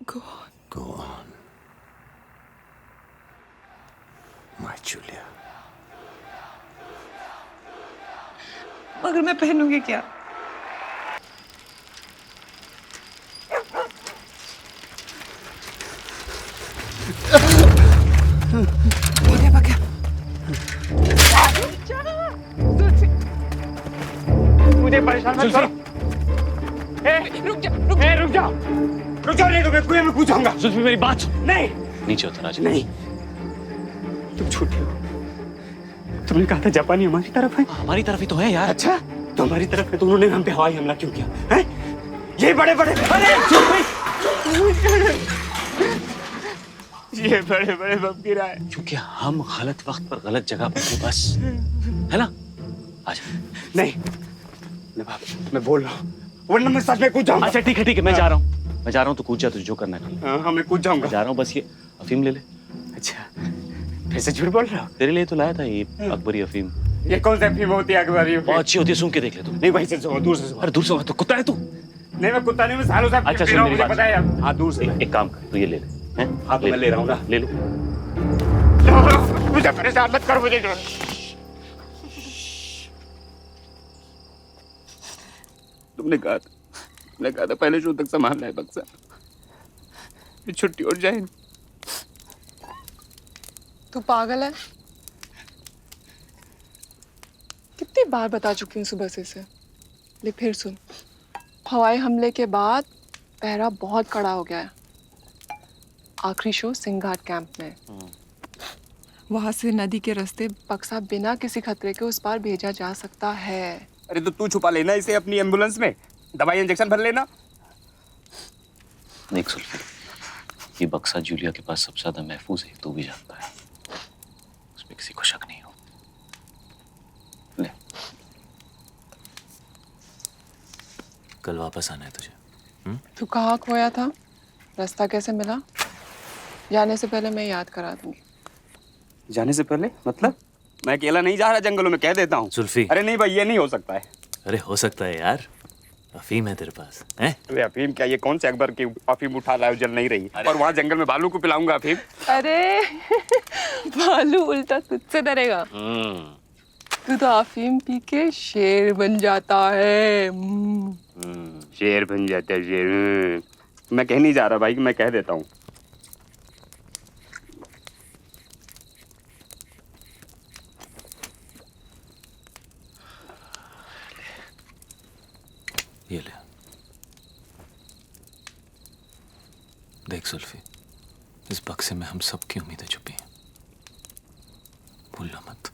Go on. Go on. My Julia. मगर मैं पहनूंगी क्या? मुझे पकड़। मुझे परेशान मत करो। रुक जा, रुक जा। रुक जा, नहीं तो मैं कुएं में कूद जाऊंगा। जुल्फी मेरी बात सुन। नहीं। नीचे उतर आजा। नहीं। तुम झूठे हो। तुमने कहा था जापानी हमारी तरफ है। हमारी तरफ ही तो है यार। अच्छा, तो हमारी तरफ है तो उन्होंने हम पे हवाई हमला क्यों किया? हैं? ये बड़े-बड़े, अरे ये बड़े-बड़े बम गिरा है। क्योंकि हम गलत वक्त पर गलत जगह पर थे बस, है ना? आजा। नहीं, नवाब, मैं बोल रहा हूँ, वरना मैं सच में कूद जाऊंगा। अच्छा ठीक है, मैं जा रहा हूँ तो कूद जा, तुझे जो करना है। हाँ, मैं कूद जाऊंगा। मैं जा रहा हूँ, बस ये अफीम ले ले। अच्छा, फिर से झूठ बोल रहा हो? तेरे लिए तो लाया था ये अकबरी अफीम। ये कौन सी अफीम होती है अकबरी? बहुत अच्छी होती है, सुन के देख ले तू। नहीं, वहीं से सुनो, दूर से सुनो। अरे दूर से तो कुत्ता है तू। नहीं, मैं कुत्ता नहीं, मैं सालों से अच्छा सुन मेरी बात। पता है यार। हाँ, दूर से। एक काम कर, तू ये ले ले। हाँ, तो मैं ले रहा हूँ ना। ले लो। मुझे परेशान मत कर, मुझे तुमने कहा था पहले शो तक संभालना है बक्सा, फिर छुट्टी और जाए। तू पागल है? कितनी बार बता चुकी हूँ सुबह से इसे। ले फिर सुन, हवाई हमले के बाद पहरा बहुत कड़ा हो गया है। आखिरी शो सिंघाट कैंप में। वहां से नदी के रास्ते बक्सा बिना किसी खतरे के उस पार भेजा जा सकता है। अरे तो तू छुपा लेना इसे अपनी एम्बुलेंस में, दवाई इंजेक्शन भर लेना। देख सुल्फी, ये बक्सा जूलिया के पास सबसे ज्यादा महफूज है, तू भी जानता है। उसमें किसी को शक नहीं हो। ले, कल वापस आना है तुझे। तू कहाँ खोया था? रास्ता कैसे मिला? जाने से पहले मैं याद करा दूंगी। जाने से पहले मतलब? मैं अकेला नहीं जा रहा जंगलों में, कह देता हूँ। जुल्फी। अरे नहीं भाई, ये नहीं हो सकता है। अरे हो सकता है यार, अफीम है तेरे पास हैं? अरे अफीम क्या, ये कौन से अकबर की अफीम उठा लाया, जल नहीं रही। और वहाँ जंगल में भालू को पिलाऊंगा अफीम। अरे भालू उल्टा तुझसे डरेगा। तू तो अफीम पी के शेर बन जाता है। शेर बन जाता है, शेर। मैं कह नहीं जा रहा भाई, मैं कह देता हूँ। ये ले। देख सुल्फी, इस बक्से में हम सबकी उम्मीदें छुपी हैं, भूलना मत।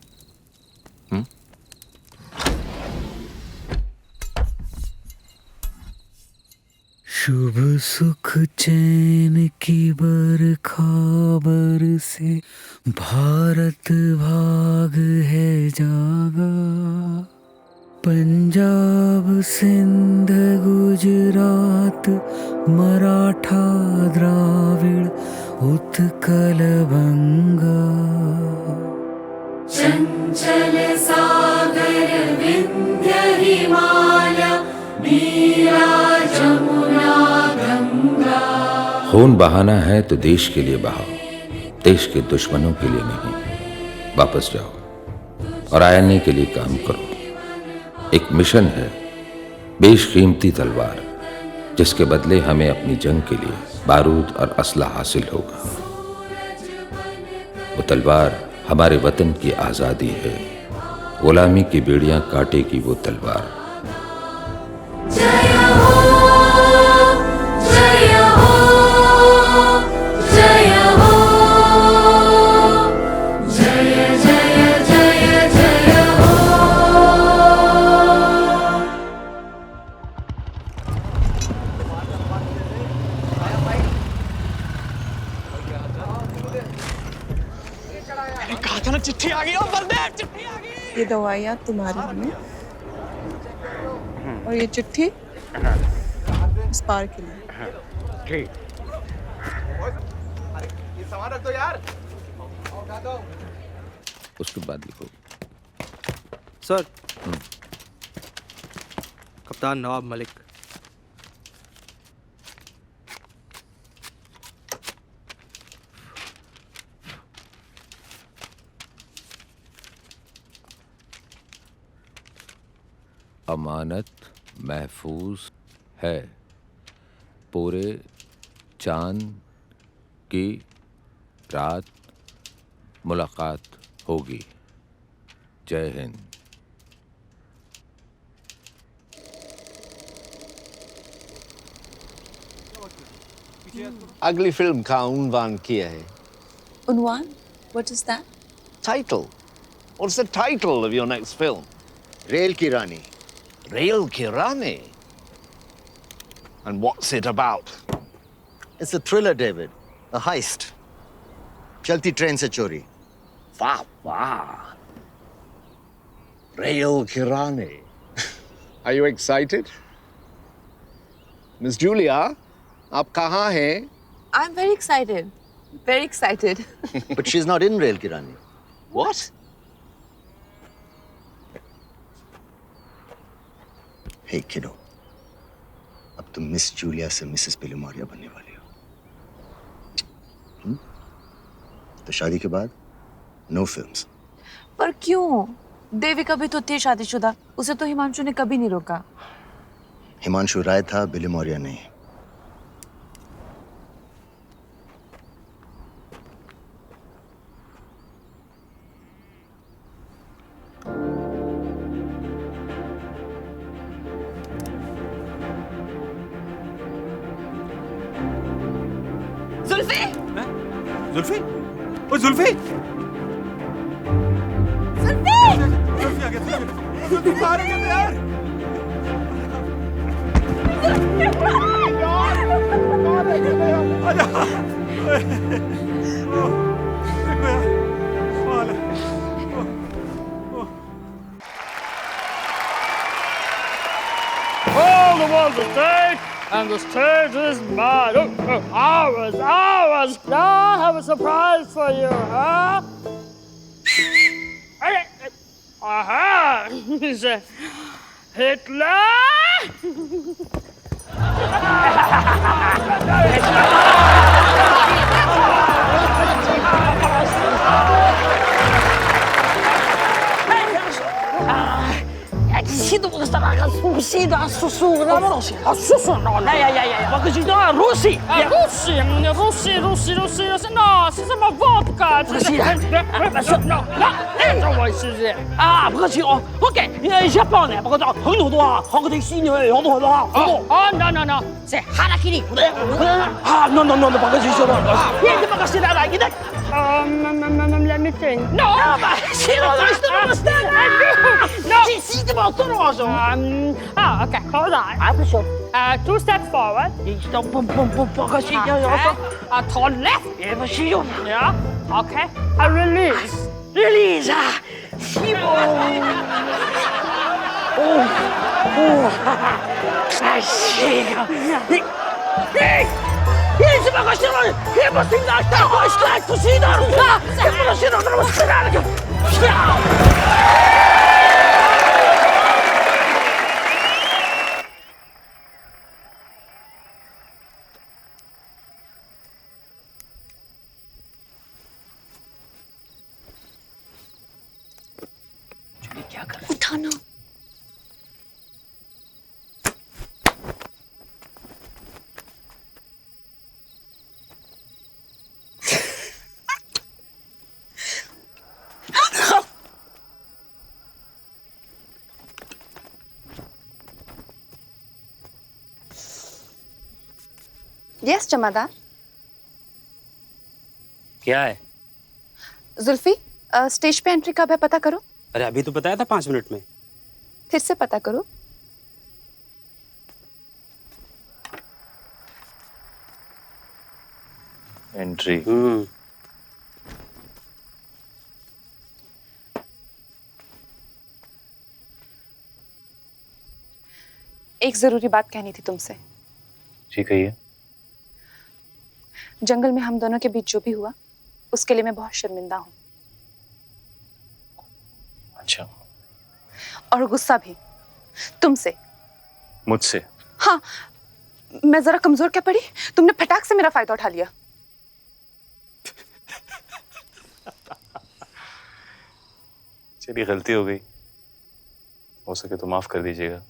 शुभ सुख चैन की बरखाबर से भारत भाग है जागा। पंजाब सिंध गुजरात मराठा द्राविड़ उत्कल बंगा। चंचल सागर विंध्य हिमालय नीला जमुना गंगा। खून बहाना है तो देश के लिए बहाओ, देश के दुश्मनों के लिए नहीं। वापस जाओ और आयरनी के लिए काम करो। एक मिशन है, बेशकीमती तलवार, जिसके बदले हमें अपनी जंग के लिए बारूद और असला हासिल होगा। वो तलवार हमारे वतन की आज़ादी है, गुलामी की बेड़ियां काटेगी वो तलवार। जय हो, जय हो, जय हो, जय जय जय जय हो। मैंने कहा था ना चिट्ठी आ गई। बलदेव, चिट्ठी आ गई। ये दवाइयाँ तुम्हारी हैं और ये चिट्ठी इस पार के लिए। ठीक। ये सामान रख दो यार। उसके बाद लिखो। सर, कप्तान नवाब मलिक, अमानत महफूज है। पूरे चांद की रात मुलाकात होगी। जय हिंद। अगली फिल्म का उन्वान किया है। Unwan? What is that? Title. What's the title of your next film? Rail Ki Rani. Rail Ki Rani? And what's it about? It's a thriller, David. A heist. Chalti train se chori. Wow, wow. Rail Ki Rani. Are you excited? Miss Julia, आप कहाँ हैं? I'm very excited. Very excited. But she's not in Rail Ki Rani. What? Hey, kiddo. अब तुम मिस जूलिया से मिसेस पेलुमारिया बनने वाली हो। तो शादी के बाद नो फिल्म्स। पर क्यों? देविका भी तो थी शादीशुदा। उसे तो हिमांशु ने कभी नहीं रोका। हिमांशु राय था, पेलुमारिया नहीं। जुल्फी? जुल्फी? ओ जुल्फी? जुल्फी! जुल्फी आ गया। जुल्फी कहाँ रह गए यार? All the world's a stage, and the stage is mine. Ours, ours. I have a surprise for you, huh? Aha! He's a Hitler! Sido questa suscita a sussurro, ma a sussurro no. Ma che ci dà russi? Russi. No, si chiama vodka. No. Ah, 不客气哦。OK，因为日本呢，不过很多啊，好个的西呢，很多啊。No. 是哈拉基里。啊，no，不客气说了。你怎么个现在来的？Let me think. No. No. Si ti posso no so. Okay, hold on. I'm sure. 2 steps forward. Turn left. Yeah. Okay. Release. Release. Simo. Eles vão gostar de repositar a costa, torcida, क्या कर उठाना यस जमादार। क्या है? जुल्फी, स्टेज पे एंट्री कब है पता करो। अरे अभी तो बताया था 5 मिनट में। फिर से पता करो। एंट्री। एक जरूरी बात कहनी थी तुमसे। जी कहिए। जंगल में हम दोनों के बीच जो भी हुआ उसके लिए मैं बहुत शर्मिंदा हूँ। अच्छा। और गुस्सा भी तुमसे। मुझसे? हाँ, मैं जरा कमजोर क्या पड़ी? तुमने फटाक से मेरा फायदा उठा लिया। चलिए गलती हो गई, हो सके तो माफ कर दीजिएगा।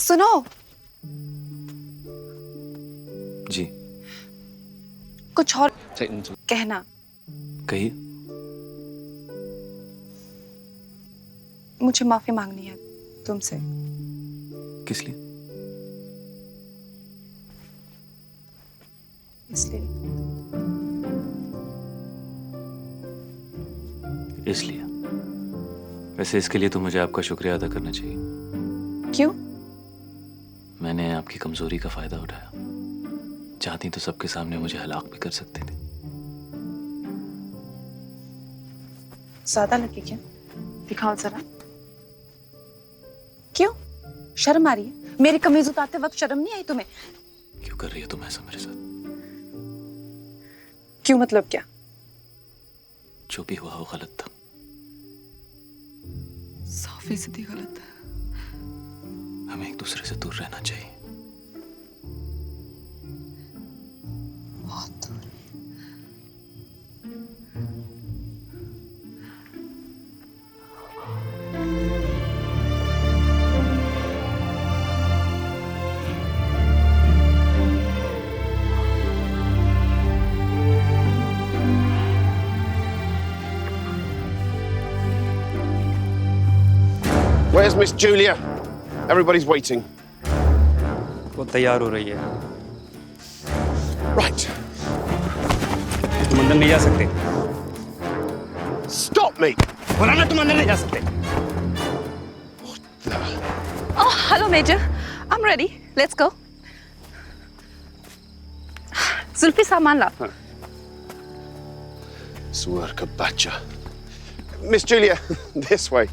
सुनो जी कुछ और कहना। कहिए। मुझे माफी मांगनी है तुमसे। किस लिए? इसलिए इसलिए वैसे इसके लिए तो मुझे आपका शुक्रिया अदा करना चाहिए। क्यों? मैंने आपकी कमजोरी का फायदा उठाया। चाहती तो सबके सामने मुझे हलाक भी कर सकते थे। ज्यादा लगी क्या? दिखाओ जरा। क्यों शर्म आ रही है? मेरी कमीज उतारते वक्त शर्म नहीं आई तुम्हें? क्यों कर रही हो तुम ऐसा मेरे साथ? क्यों मतलब क्या? जो भी हुआ वो गलत था। 100% गलत है। हमें एक दूसरे से दूर रहना चाहिए। बहुत दूर। Where's Miss Julia? Everybody's waiting. वो तैयार हो रही है। Right. तुम अंदर नहीं जा सकते। Stop me! बोला ना तुम अंदर नहीं जा सकते। Oh, hello, Major. I'm ready. Let's go. Zulfi सामान ला। Suar ka bacha. Miss Julia, this way.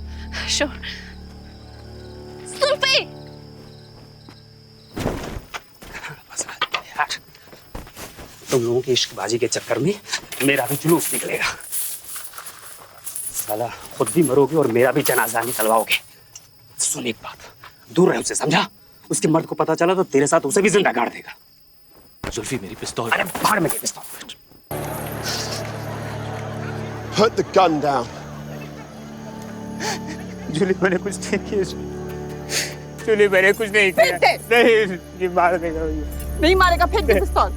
Sure. Zulfi! यार, तुम लोगों की इश्कबाजी के चक्कर में मेरा भी जुलूस निकलेगा। साला खुद भी मरोगे और मेरा भी जनाजा निकलवाओगे। सुन एक बात, दूर रहे उससे, समझा? उसके मर्द को पता चला तो तेरे साथ उसे भी जिंदा गाड़ देगा। जुल्फी मेरी पिस्तौल। अरे बाहर में पिस्तौल। Put the gun down. Jully मैंने कुछ नहीं किया। जूली मैंने कुछ नहीं किया। नहीं, ये मार देगा मुझे। नहीं मारेगा, फेंक दे पिस्तौल।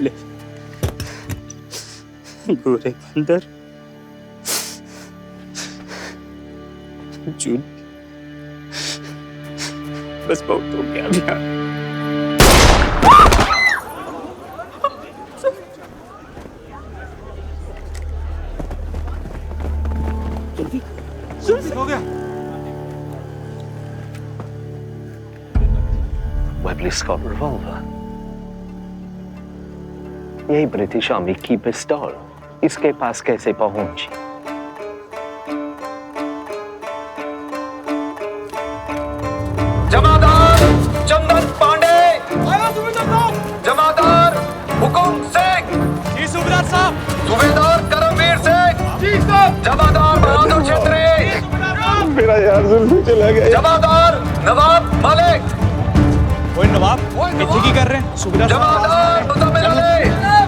ले गोरे अंदर जून बस बहुत हो गया अभी। जल्दी हो गया। Webley Scott revolver. यही ब्रिटिश आर्मी की पिस्तौल इसके पास कैसे पहुंची? जमादार चंदन पांडे। जमादार हुकुम सिंह। जी सूबेदार साहब। सूबेदार करमवीर सिंह। जी साहब। जमादार बहादुर छेत्री। मेरा यार जुल्फी चला गया। जमादार नवाब मलिक। ओए नवाब, इतनी की कर रहे हैं? सूबेदार जमादार मुजम्मिल अली।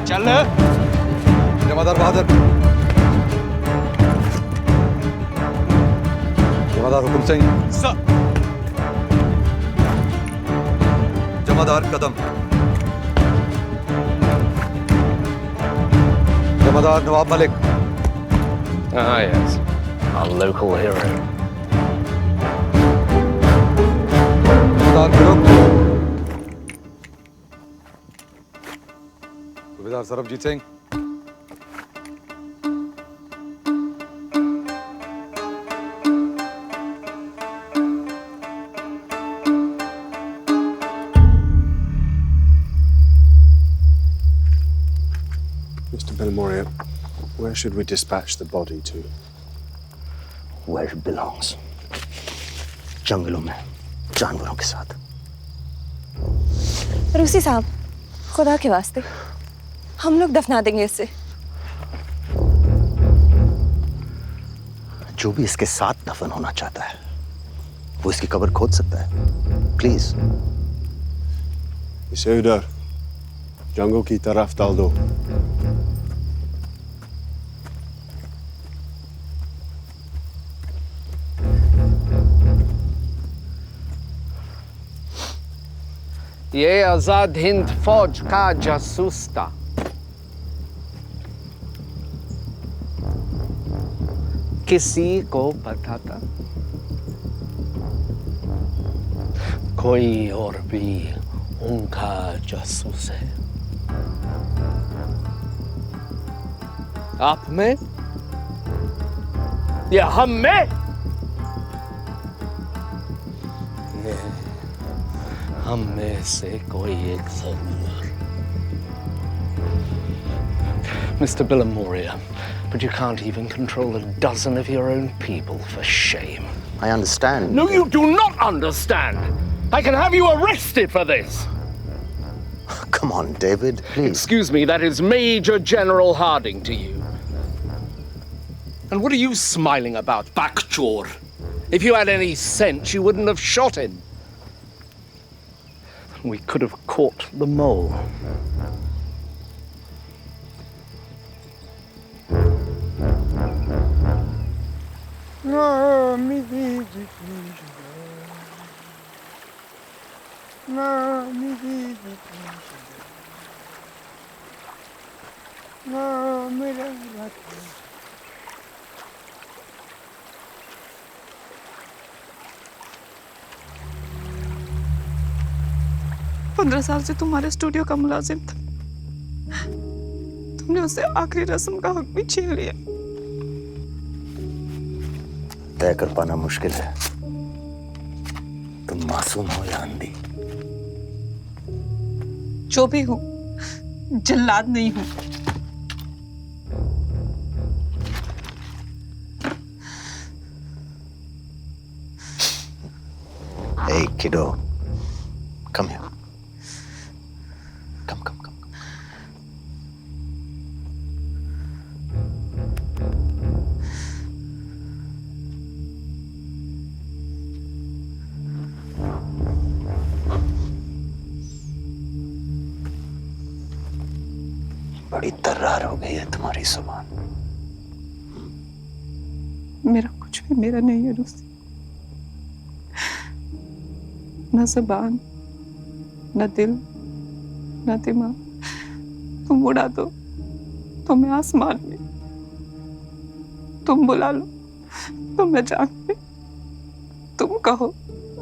चल। जमादार बहादुर। जमादार Hukum Singh. Sir. Jamadar Kadam. Jamadar Nawab Malik. Ah, yes. Our local hero. जमादार फिरोक। सूबेदार Sarabjit Singh. Mr. Belmoria, where should we dispatch the body to? Where it belongs. जंगलों में जानवरों के साथ। रूसी साहब, खुदा के वास्ते हम लोग दफना देंगे इसे। जो भी इसके साथ दफन होना चाहता है वो इसकी कबर खोद सकता है। प्लीज। इसे उधर जंगल की तरफ डाल दो। ये आजाद हिंद फौज का जासूस था। किसी को पता था? कोई और भी उनका जासूस है? आप में या हम में? हम में से कोई एक जरूर। Mr. Billamoria, but you can't even control a dozen of your own people, for shame. I understand. No, you do not understand. I can have you arrested for this. Come on, David, please. Excuse me, that is Major General Harding to you. And what are you smiling about, Bakchor? If you had any sense, you wouldn't have shot him. We could have caught the mole. पंद्रह साल से तुम्हारे स्टूडियो का मुलाजिम था। तुमने उससे आखिरी रस्म का हक भी छीन लिया। तय कर पाना मुश्किल है। तुम मासूम हो या अंधी? जो भी हूँ, जल्लाद नहीं हूँ। Hey, kiddo. Come here. Come. बड़ी तर्रार हो गई है तुम्हारी जुबान। मेरा कुछ भी मेरा नहीं है रूसी। न ज़बान, न दिल, न दिमाग। तुम उड़ा दो तो मैं आसमान में, तुम बुला लो तो मैं जान में, तुम कहो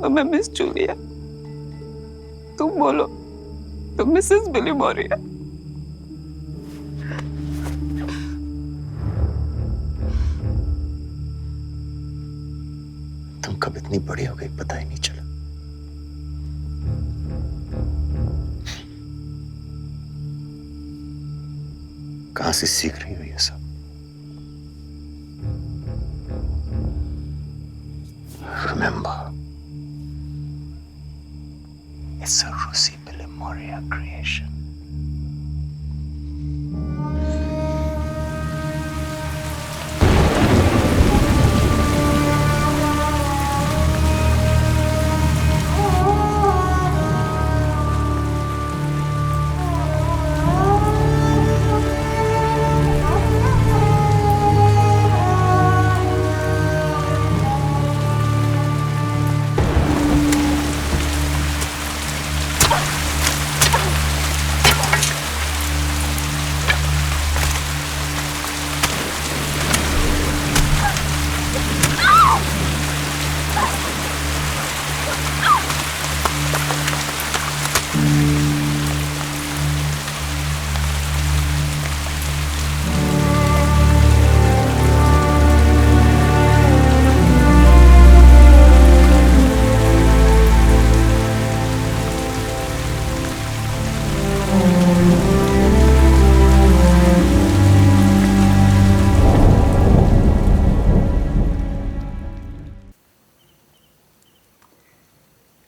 तो मैं मिस जूलिया, तुम बोलो तो मिसेस बिलीमोरिया। तुम कब इतनी बड़ी हो गई पता ही नहीं चला। कहां से सीख रही हो ये सब? Remember, it's a Rusi Billamoria creation.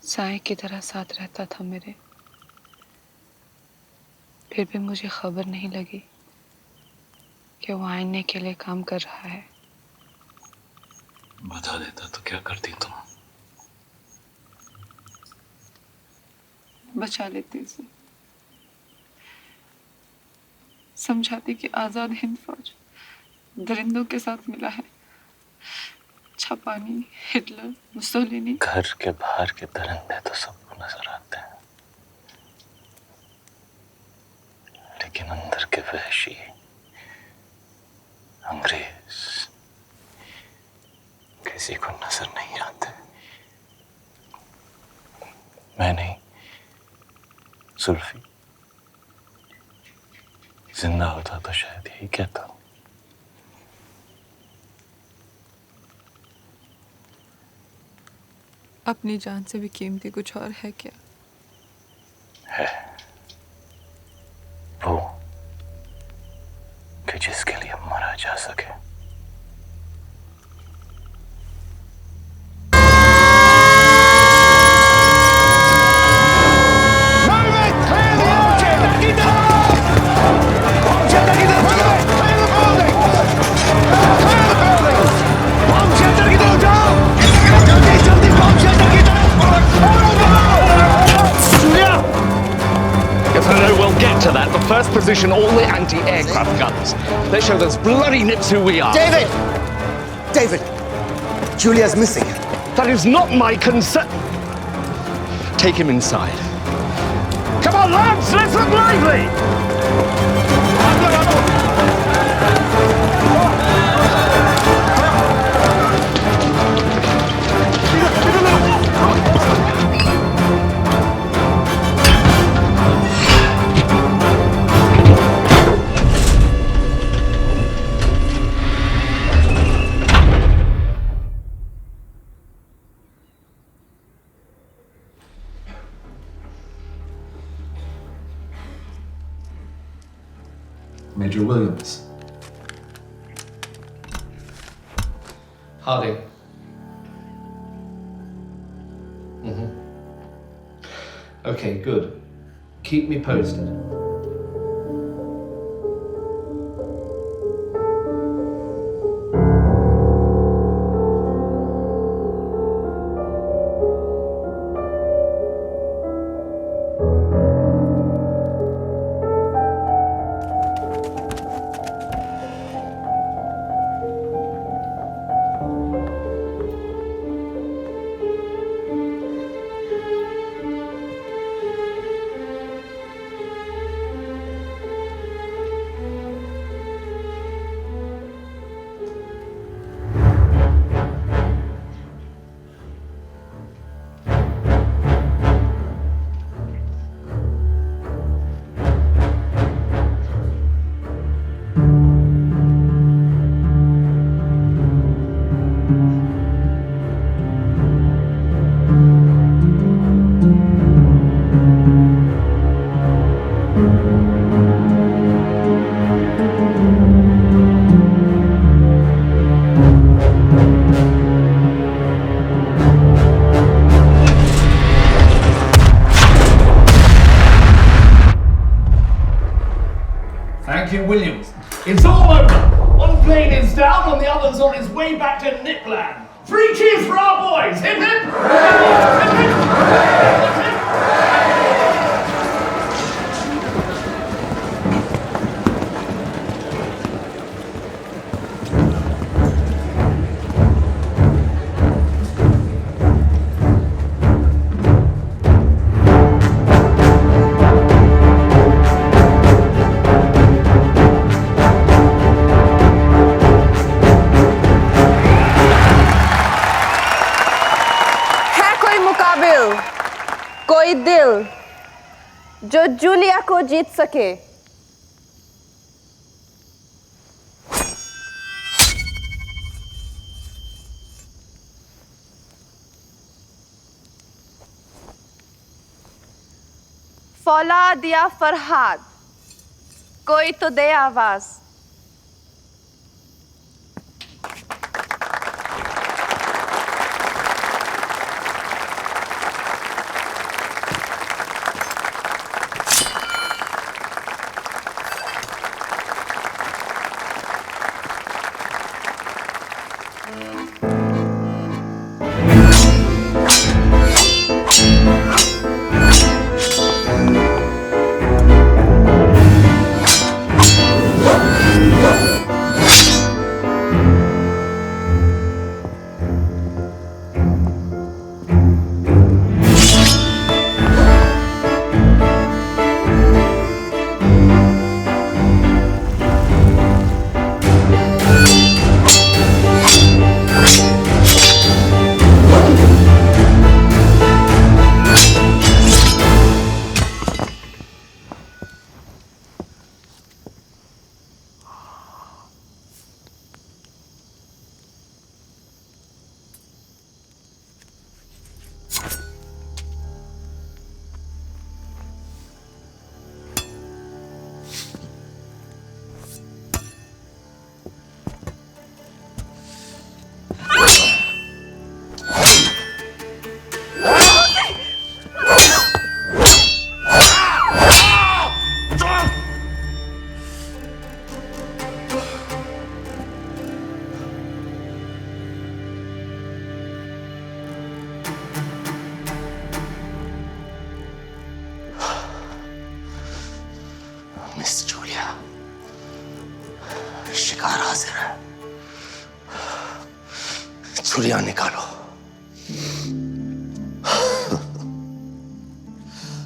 साए की तरह साथ रहता था मेरे, फिर भी मुझे खबर नहीं लगी कि वो आईने के लिए काम कर रहा है। बता देता तो क्या करती तुम? बचा लेते उसे, समझाती कि आजाद हिंद फौज दरिंदों के साथ मिला है। छापानी, हिटलर, मुसोलिनी। घर के बाहर के दरिंदे तो सबको नजर आते हैं, लेकिन अंदर के वहशी अंग्रेज किसी को नजर नहीं आते। मैं नहीं, सुल्फी जिंदा होता तो शायद यही कहता। अपनी जान से भी कीमती कुछ और है क्या? है वो कि जिसके लिए मरा जा सके। To that, the first position, all the anti-aircraft guns. They show those bloody nips who we are. David! David! Julia's missing. That is not my concern. Take him inside. Come on, lads! Let's look lively! Major Williams. Harding. Okay, good. Keep me posted. Williams. It's all over. One plane is down and the other's on its way back to Nipland. 3 cheers for our boys. Hip hip! Hip hip! कोई दिल जो जूलिया को जीत सके। फौलाद या फरहाद, कोई तो दे आवाज। मिस जूलिया, शिकार हाजिर है। छुरियां निकालो।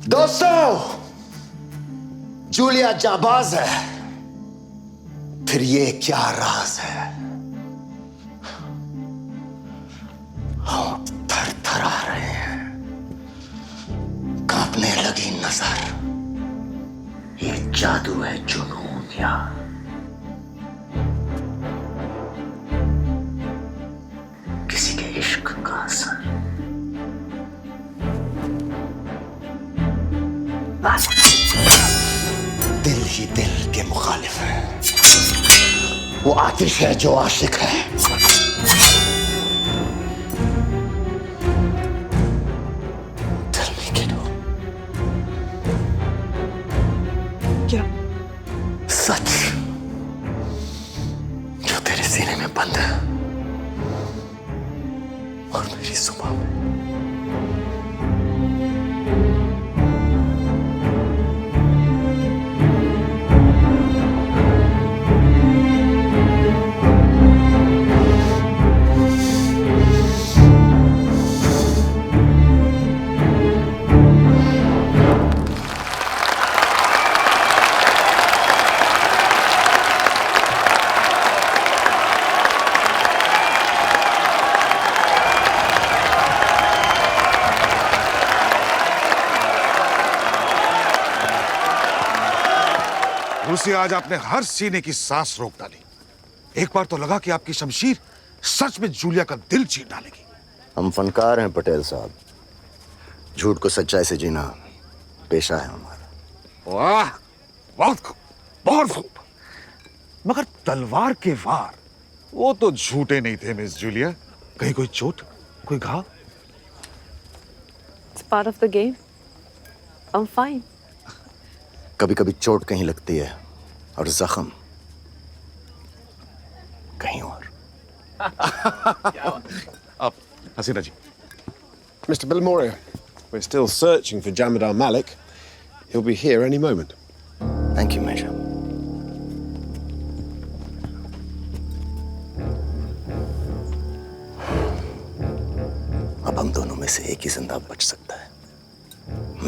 दोस्तों, जूलिया जाबाज है, फिर ये क्या राज है? हम थरथरा रहे हैं, कांपने लगी नजर। ये जादू है जुनून या किसी के इश्क का असर। दिल ही दिल के मुखालिफ है। वो आतिश है जो आशिक है। Tell me, kiddo. क्या? सच जो तेरे सीने में बंद है और मेरी सुबह में। रूसी, आज आपने हर सीने की सांस रोक डाली। एक बार तो लगा कि आपकी शमशीर सच में जूलिया का दिल चीर डालेगी। हम फनकार हैं पटेल साहब, झूठ को सच्चाई से जीना पेशा है हमारा। वाह, बहुत खूब, बहुत खूब। मगर तलवार के वार वो तो झूठे नहीं थे मिस जूलिया। कहीं कोई चोट, कोई घाव? It's part of the game. I'm fine. कभी कभी चोट कहीं लगती है और जख्म कहीं और। अब हसीना जी। Mr. Bilmoria, we're still searching for Jamadar Malik. He'll be here any moment. Thank you, Major. अब हम दोनों में से एक ही जिंदा बच सकता है,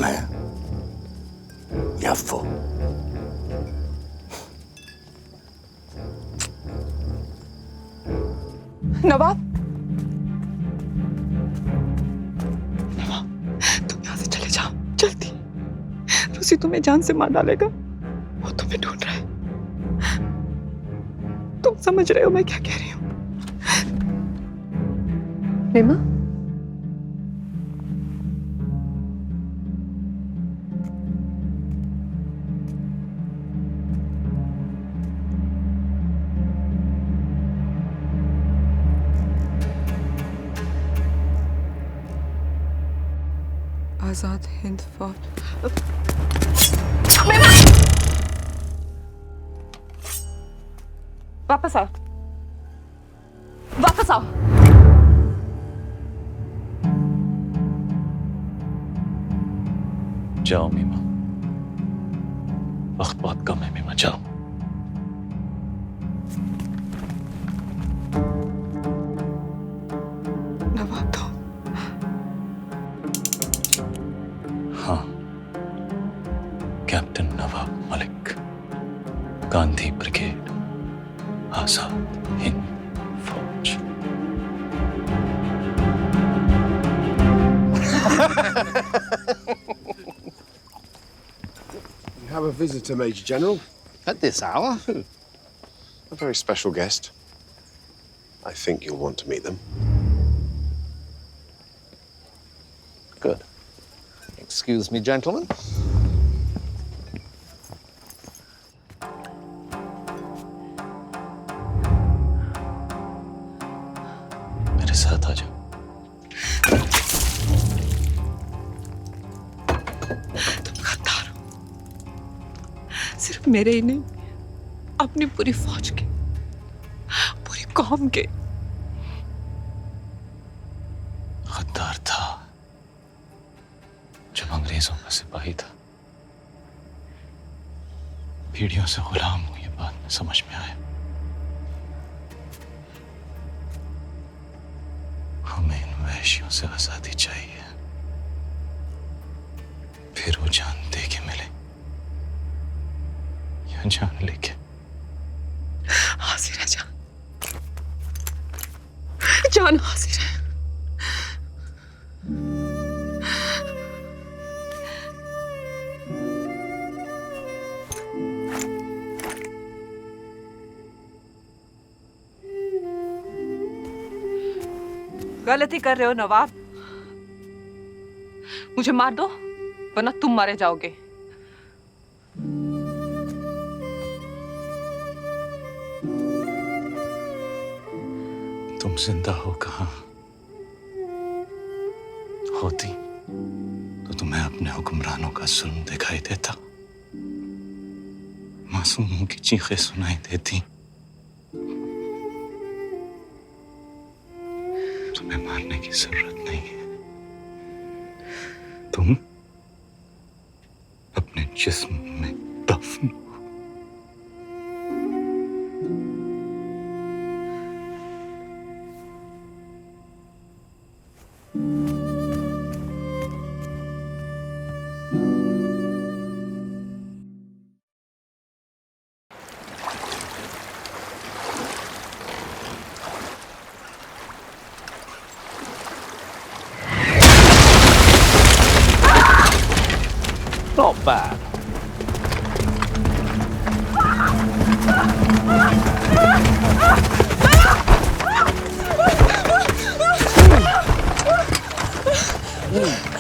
मैं या वो। नवाब, नवाब, तुम यहाँ से चले जाओ जल्दी। रूसी तुम्हें जान से मार डालेगा। वो तुम्हें ढूंढ रहा है। तुम समझ रहे हो मैं क्या कह रही हूँ? रीमा, आजाद हिंद फौज। वापस आओ, वापस आओ। जाओ मीमा, वक्त बहुत कम है मीमा, जाओ। नवाब तो हाँ, कैप्टन नवाब मलिक, गांधी ब्रिगेड, आजाद हिंद फौज। You have a visitor, Major General. At this hour? A very special guest. I think you'll want to meet them. Good. Excuse me, gentlemen. मेरे साथ आ जाओ। तुम गद्दार हो, सिर्फ मेरे ही नहीं, अपनी पूरी फौज के, पूरी कौम के। गद्दार था जब अंग्रेजों का सिपाही था, पीढ़ियों से गुलाम हूं, ये बात में समझ में आया। हमें इन वहशियों से आजादी चाहिए, फिर वो जान दे के मिले या जान लेके। हाजिर है जान, जान हाजिर है। गलती कर रहे हो नवाब, मुझे मार दो वरना तुम मारे जाओगे। तुम जिंदा हो कहाँ? होती तो तुम्हें अपने हुक्मरानों का जुल्म दिखाई देता, मासूमों की चीखें सुनाई देती। तुम्हें मारने की जरूरत नहीं है, तुम अपने जिस्म में दफन हो। Not bad.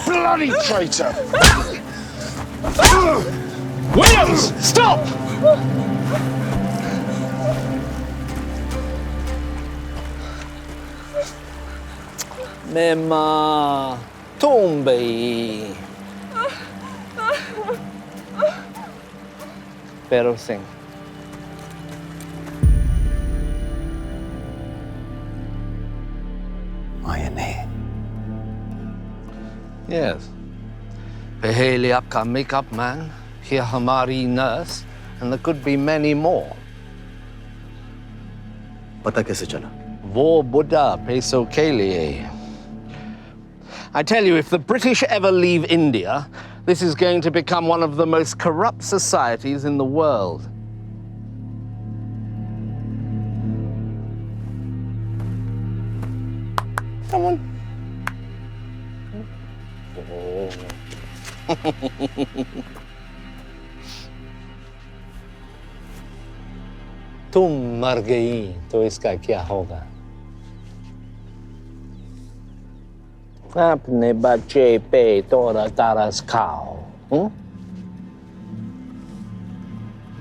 Bloody traitor! Williams, stop! Mema, Tombi. Pero sing. INA. Yes. Peheli aapka makeup man, here hamari nurse, and there could be many more. पता कैसे चला? Wo Buddha peso ke liye. I tell you, if the British ever leave India, this is going to become one of the most corrupt societies in the world. Come on. तुम मर गई तो इसका क्या होगा? अपने बच्चे पे तोरा तारस खाओ।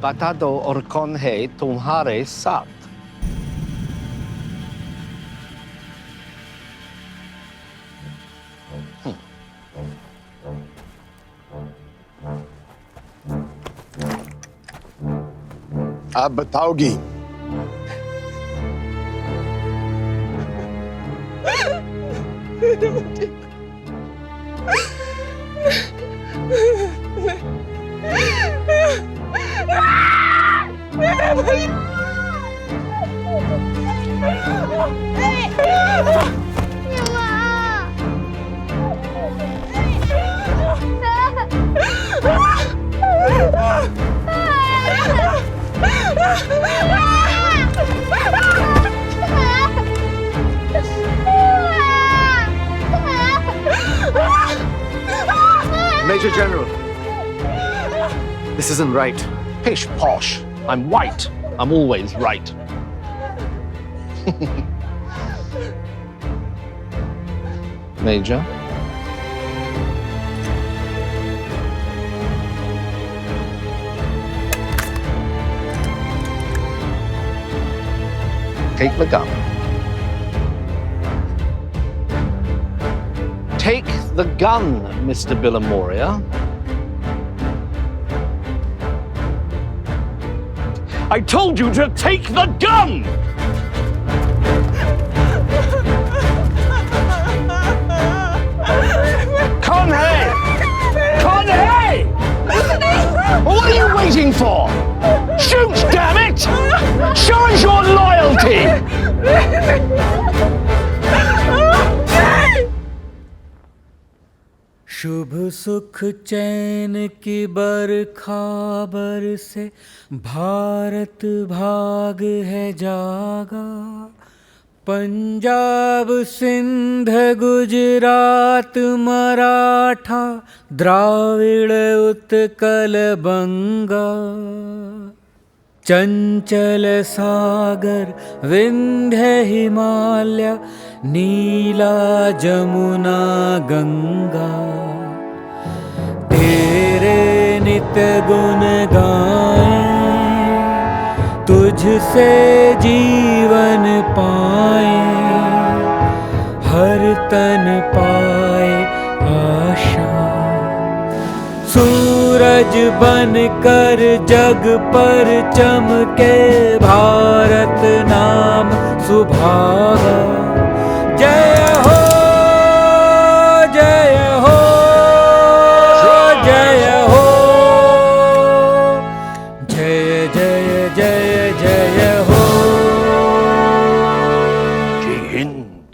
बता दो और कौन है तुम्हारे साथ? आप बताओगी? Major General, this isn't right. Pish posh. I'm white. I'm always right. Major? Take the gun. Take the gun, Mr. Billamoria. I told you to take the gun! Con hai! Con hai! What are you waiting for? सुख चैन की बरखाबर से भारत भाग है जागा। पंजाब सिंध गुजरात मराठा द्राविड़ उत्कल बंगा। चंचल सागर विंध्य हिमालय नीला जमुना गंगा। तेरे नित गुण गाएं, तुझसे जीवन पाए, हर तन पाए आशा। सूरज बन कर जग पर चमके भारत नाम सुभागा। जय हो जय हो जय हो, जय जय जय जय हो। जय Hind.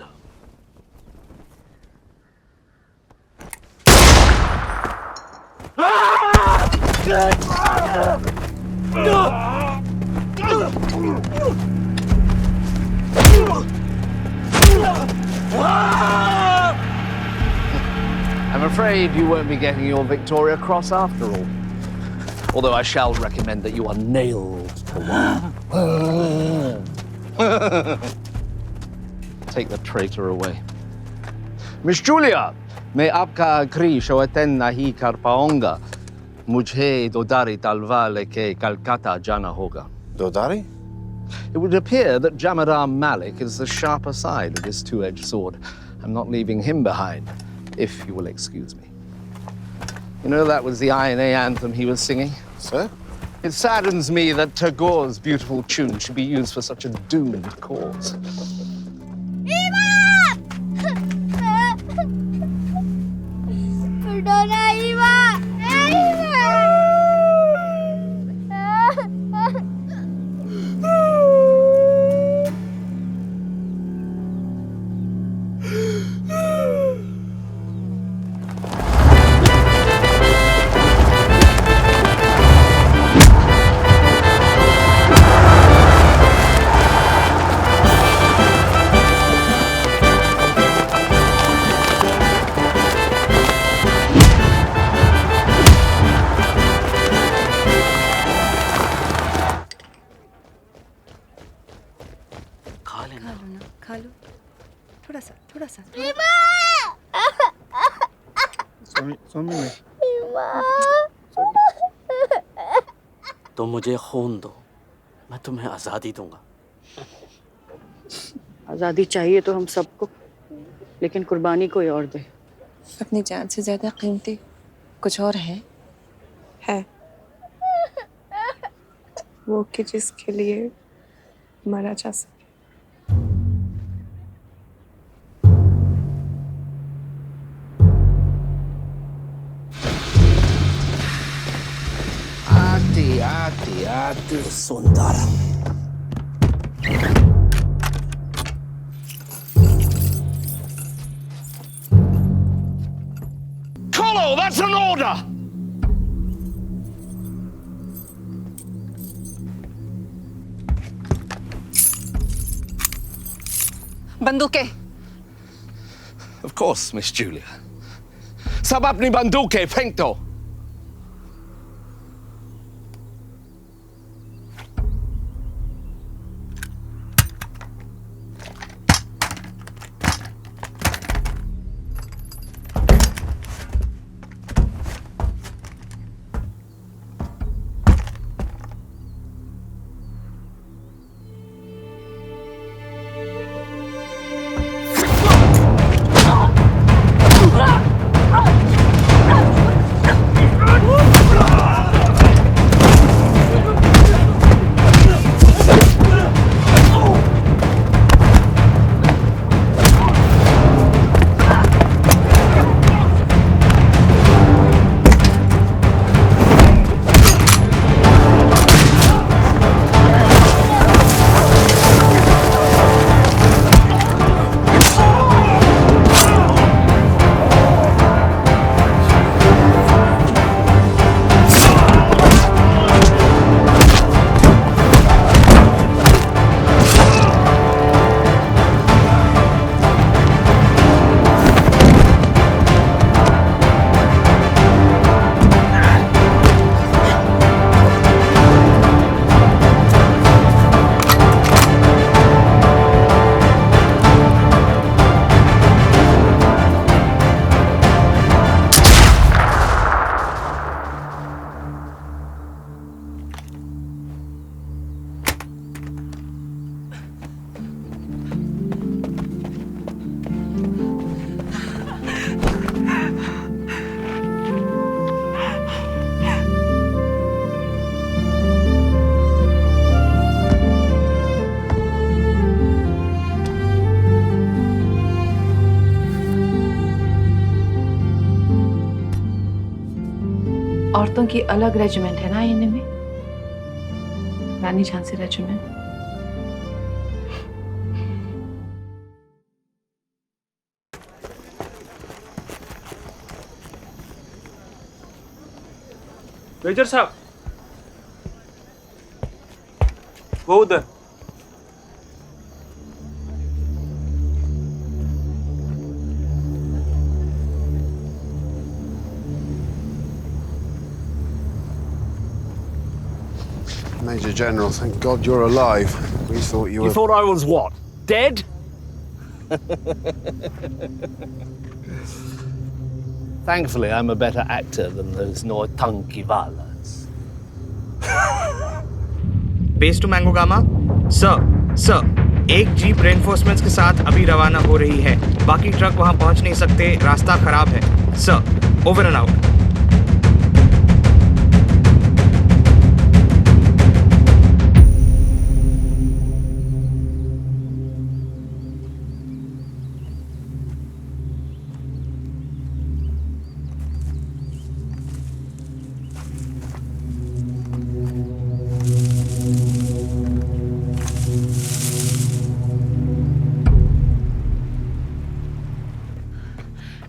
I'm afraid you won't be getting your Victoria Cross after all. Although I shall recommend that you are nailed to one. Take the traitor away. Miss Julia, मैं आपका आखिरी शौतन नहीं कर पाऊंगा। मुझे दोदारी तलवार लेके कलकत्ता जाना होगा। दोदारी? It would appear that Jamaram Malik is the sharper side of this two-edged sword. I'm not leaving him behind, if you will excuse me. You know, that was the INA anthem he was singing. Sir? It saddens me that Tagore's beautiful tune should be used for such a doomed cause. खा लो थोड़ा सा थोड़ा सा। तो मुझे खून दो, मैं तुम्हें आज़ादी दूंगा। आज़ादी चाहिए तो हम सबको, लेकिन कुर्बानी कोई और दे। अपनी जान से ज्यादा कीमती कुछ और है वो कि जिसके लिए मरा जा सके। आती सुंदर। Colo, that's an order! बंदूकें। Of course, Miss Julia. सब अपनी बंदूकें फेंक दो। औरतों की अलग रेजिमेंट है ना आईएनए में, रानी झांसी रेजिमेंट। मेजर साहब, वो उधर। Major General, thank God you're alive. We thought you were... You thought I was what? Dead? Thankfully, I'm a better actor than those Nortankivalas. Base to मैंगोगामा। सर, एक जीप रेनफोर्समेंट्स के साथ अभी रवाना हो रही है। बाकी ट्रक वहां पहुंच नहीं सकते, रास्ता खराब है। Sir, over and out.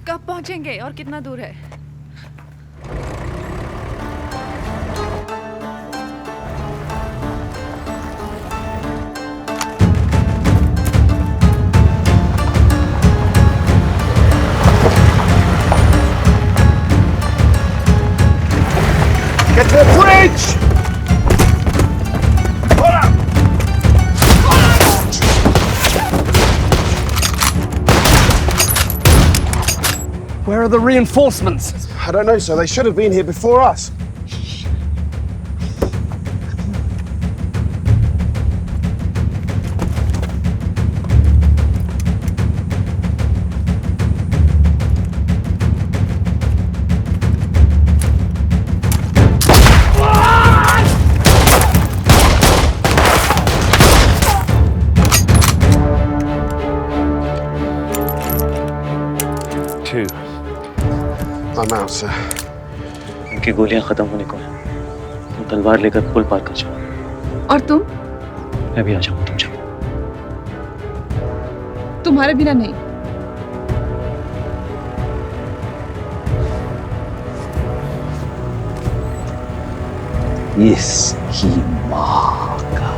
कब पहुंचेंगे और कितना दूर है? Get to the bridge! Hold up! Where are the reinforcements? I don't know, sir. They should have been here before us. Two. I'm out, sir. उनकी गोलियां खत्म होने को हैं। तुम तलवार लेकर पुल पार कर जाओ। और तुम? मैं भी आ जाऊंगा, तुम जाओ। तुम्हारे बिना नहीं। इसकी माँ का।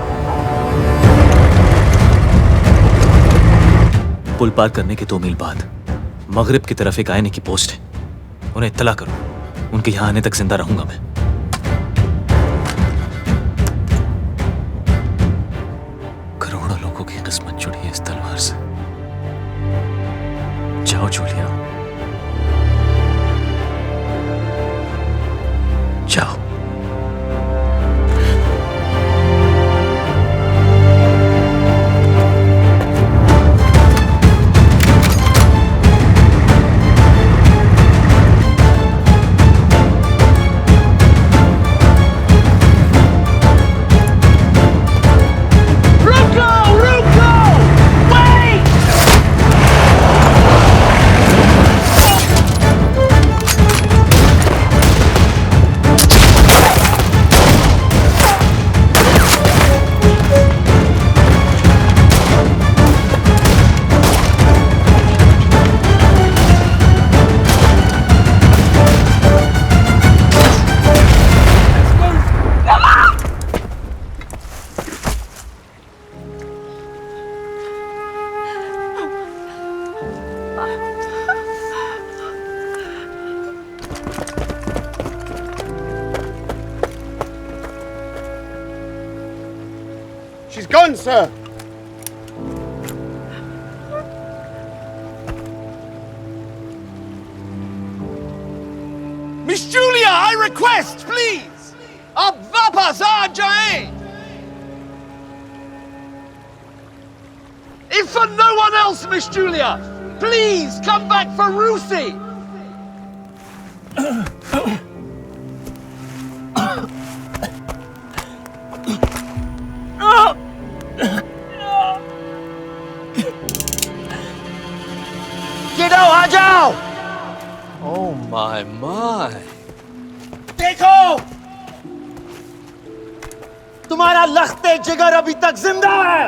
पुल पार करने के 2 मील बाद मगरिब की तरफ एक आईने की पोस्ट है, उन्हें इत्तला करो। उनके यहां आने तक जिंदा रहूंगा मैं। करोड़ों लोगों की किस्मत जुड़ी है इस तलवार से। जाओ जूलिया, जाओ। She's gone, sir. Miss Julia, I request, please! अब वापस आ जाएं! If for no one else, Miss Julia, please come back for Rusi! Oh my. देखो! तुम्हारा लख्ते जिगर अभी तक जिंदा है।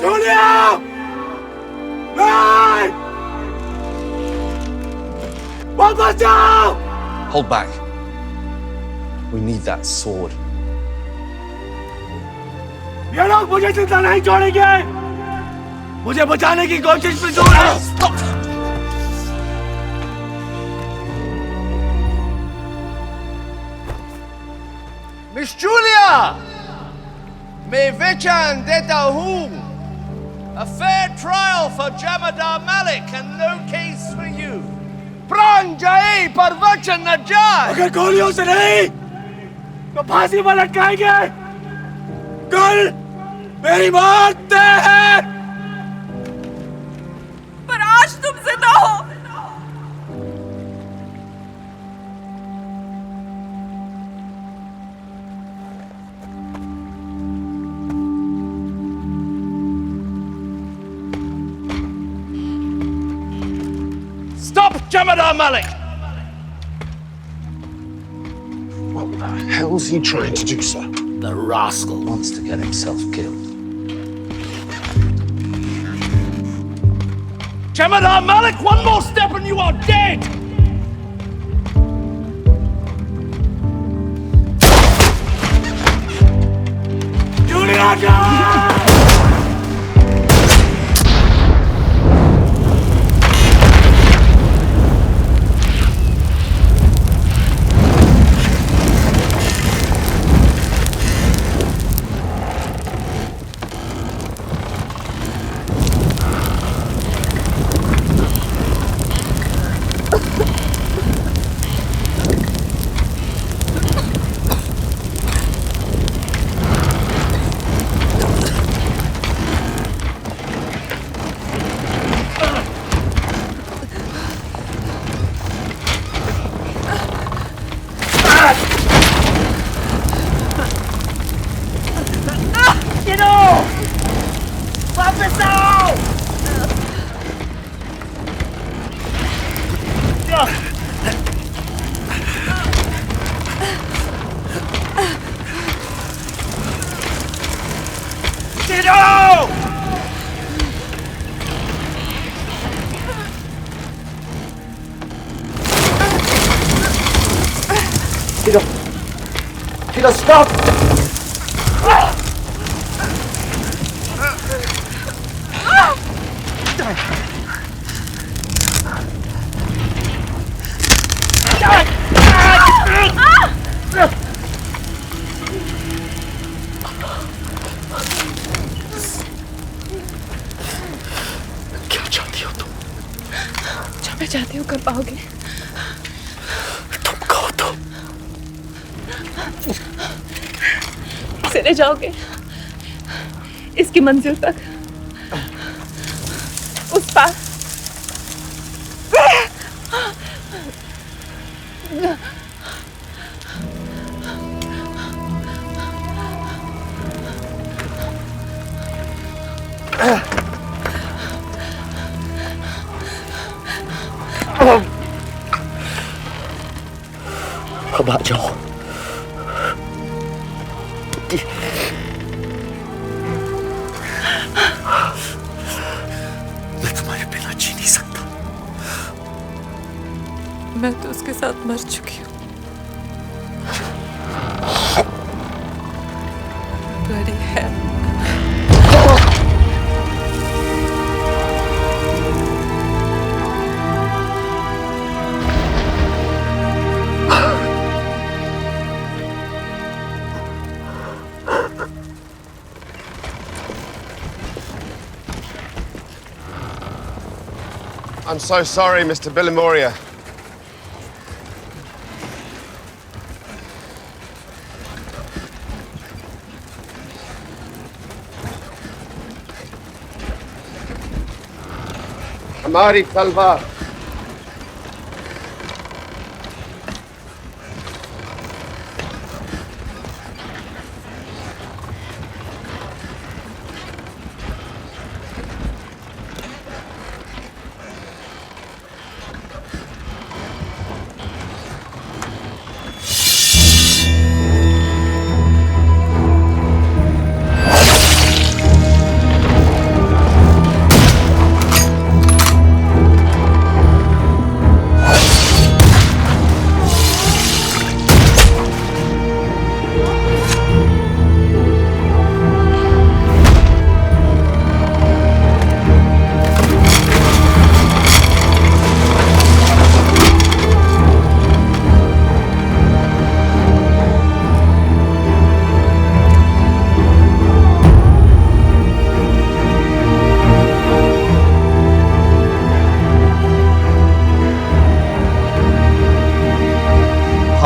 Julia! Run! Wapas जाओ! Hold back. We need that sword. ये लोग मुझे जिंदा नहीं छोड़ेंगे। मुझे बचाने की कोशिश में जोर है। मिस जूलिया, मैं वचन देता हूँ, a fair trial for Jabadar Malik and no case for you. प्राण जाए पर वचन न जाए। अगर गोलियों से नहीं, तो फांसी पर लटकाएंगे। कल मेरी मौत तय है। पर आज तुम जिंदा हो। Stop Jabadar Malik! What the hell's he trying to do, sir? The rascal wants to get himself killed. Jabadar Malik, one more step and you are dead! Julia! Tito, stop! क्या चाहती हो तुम? जो मैं चाहती हूँ कर पाओगे? तुम कहो तो। इसे ले जाओगे इसकी मंजिल तक, उस पार। अब आ जाओ। मैं तुम्हारे बिना जी नहीं सकता। मैं तो उसके साथ मर चुकी हूँ। बड़ी है। I'm so sorry, Mr. Billimoria. हमारी तलवार।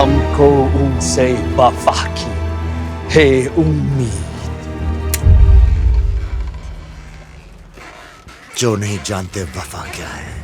हमको उनसे वफा की है उम्मीद। जो नहीं जानते वफा क्या है,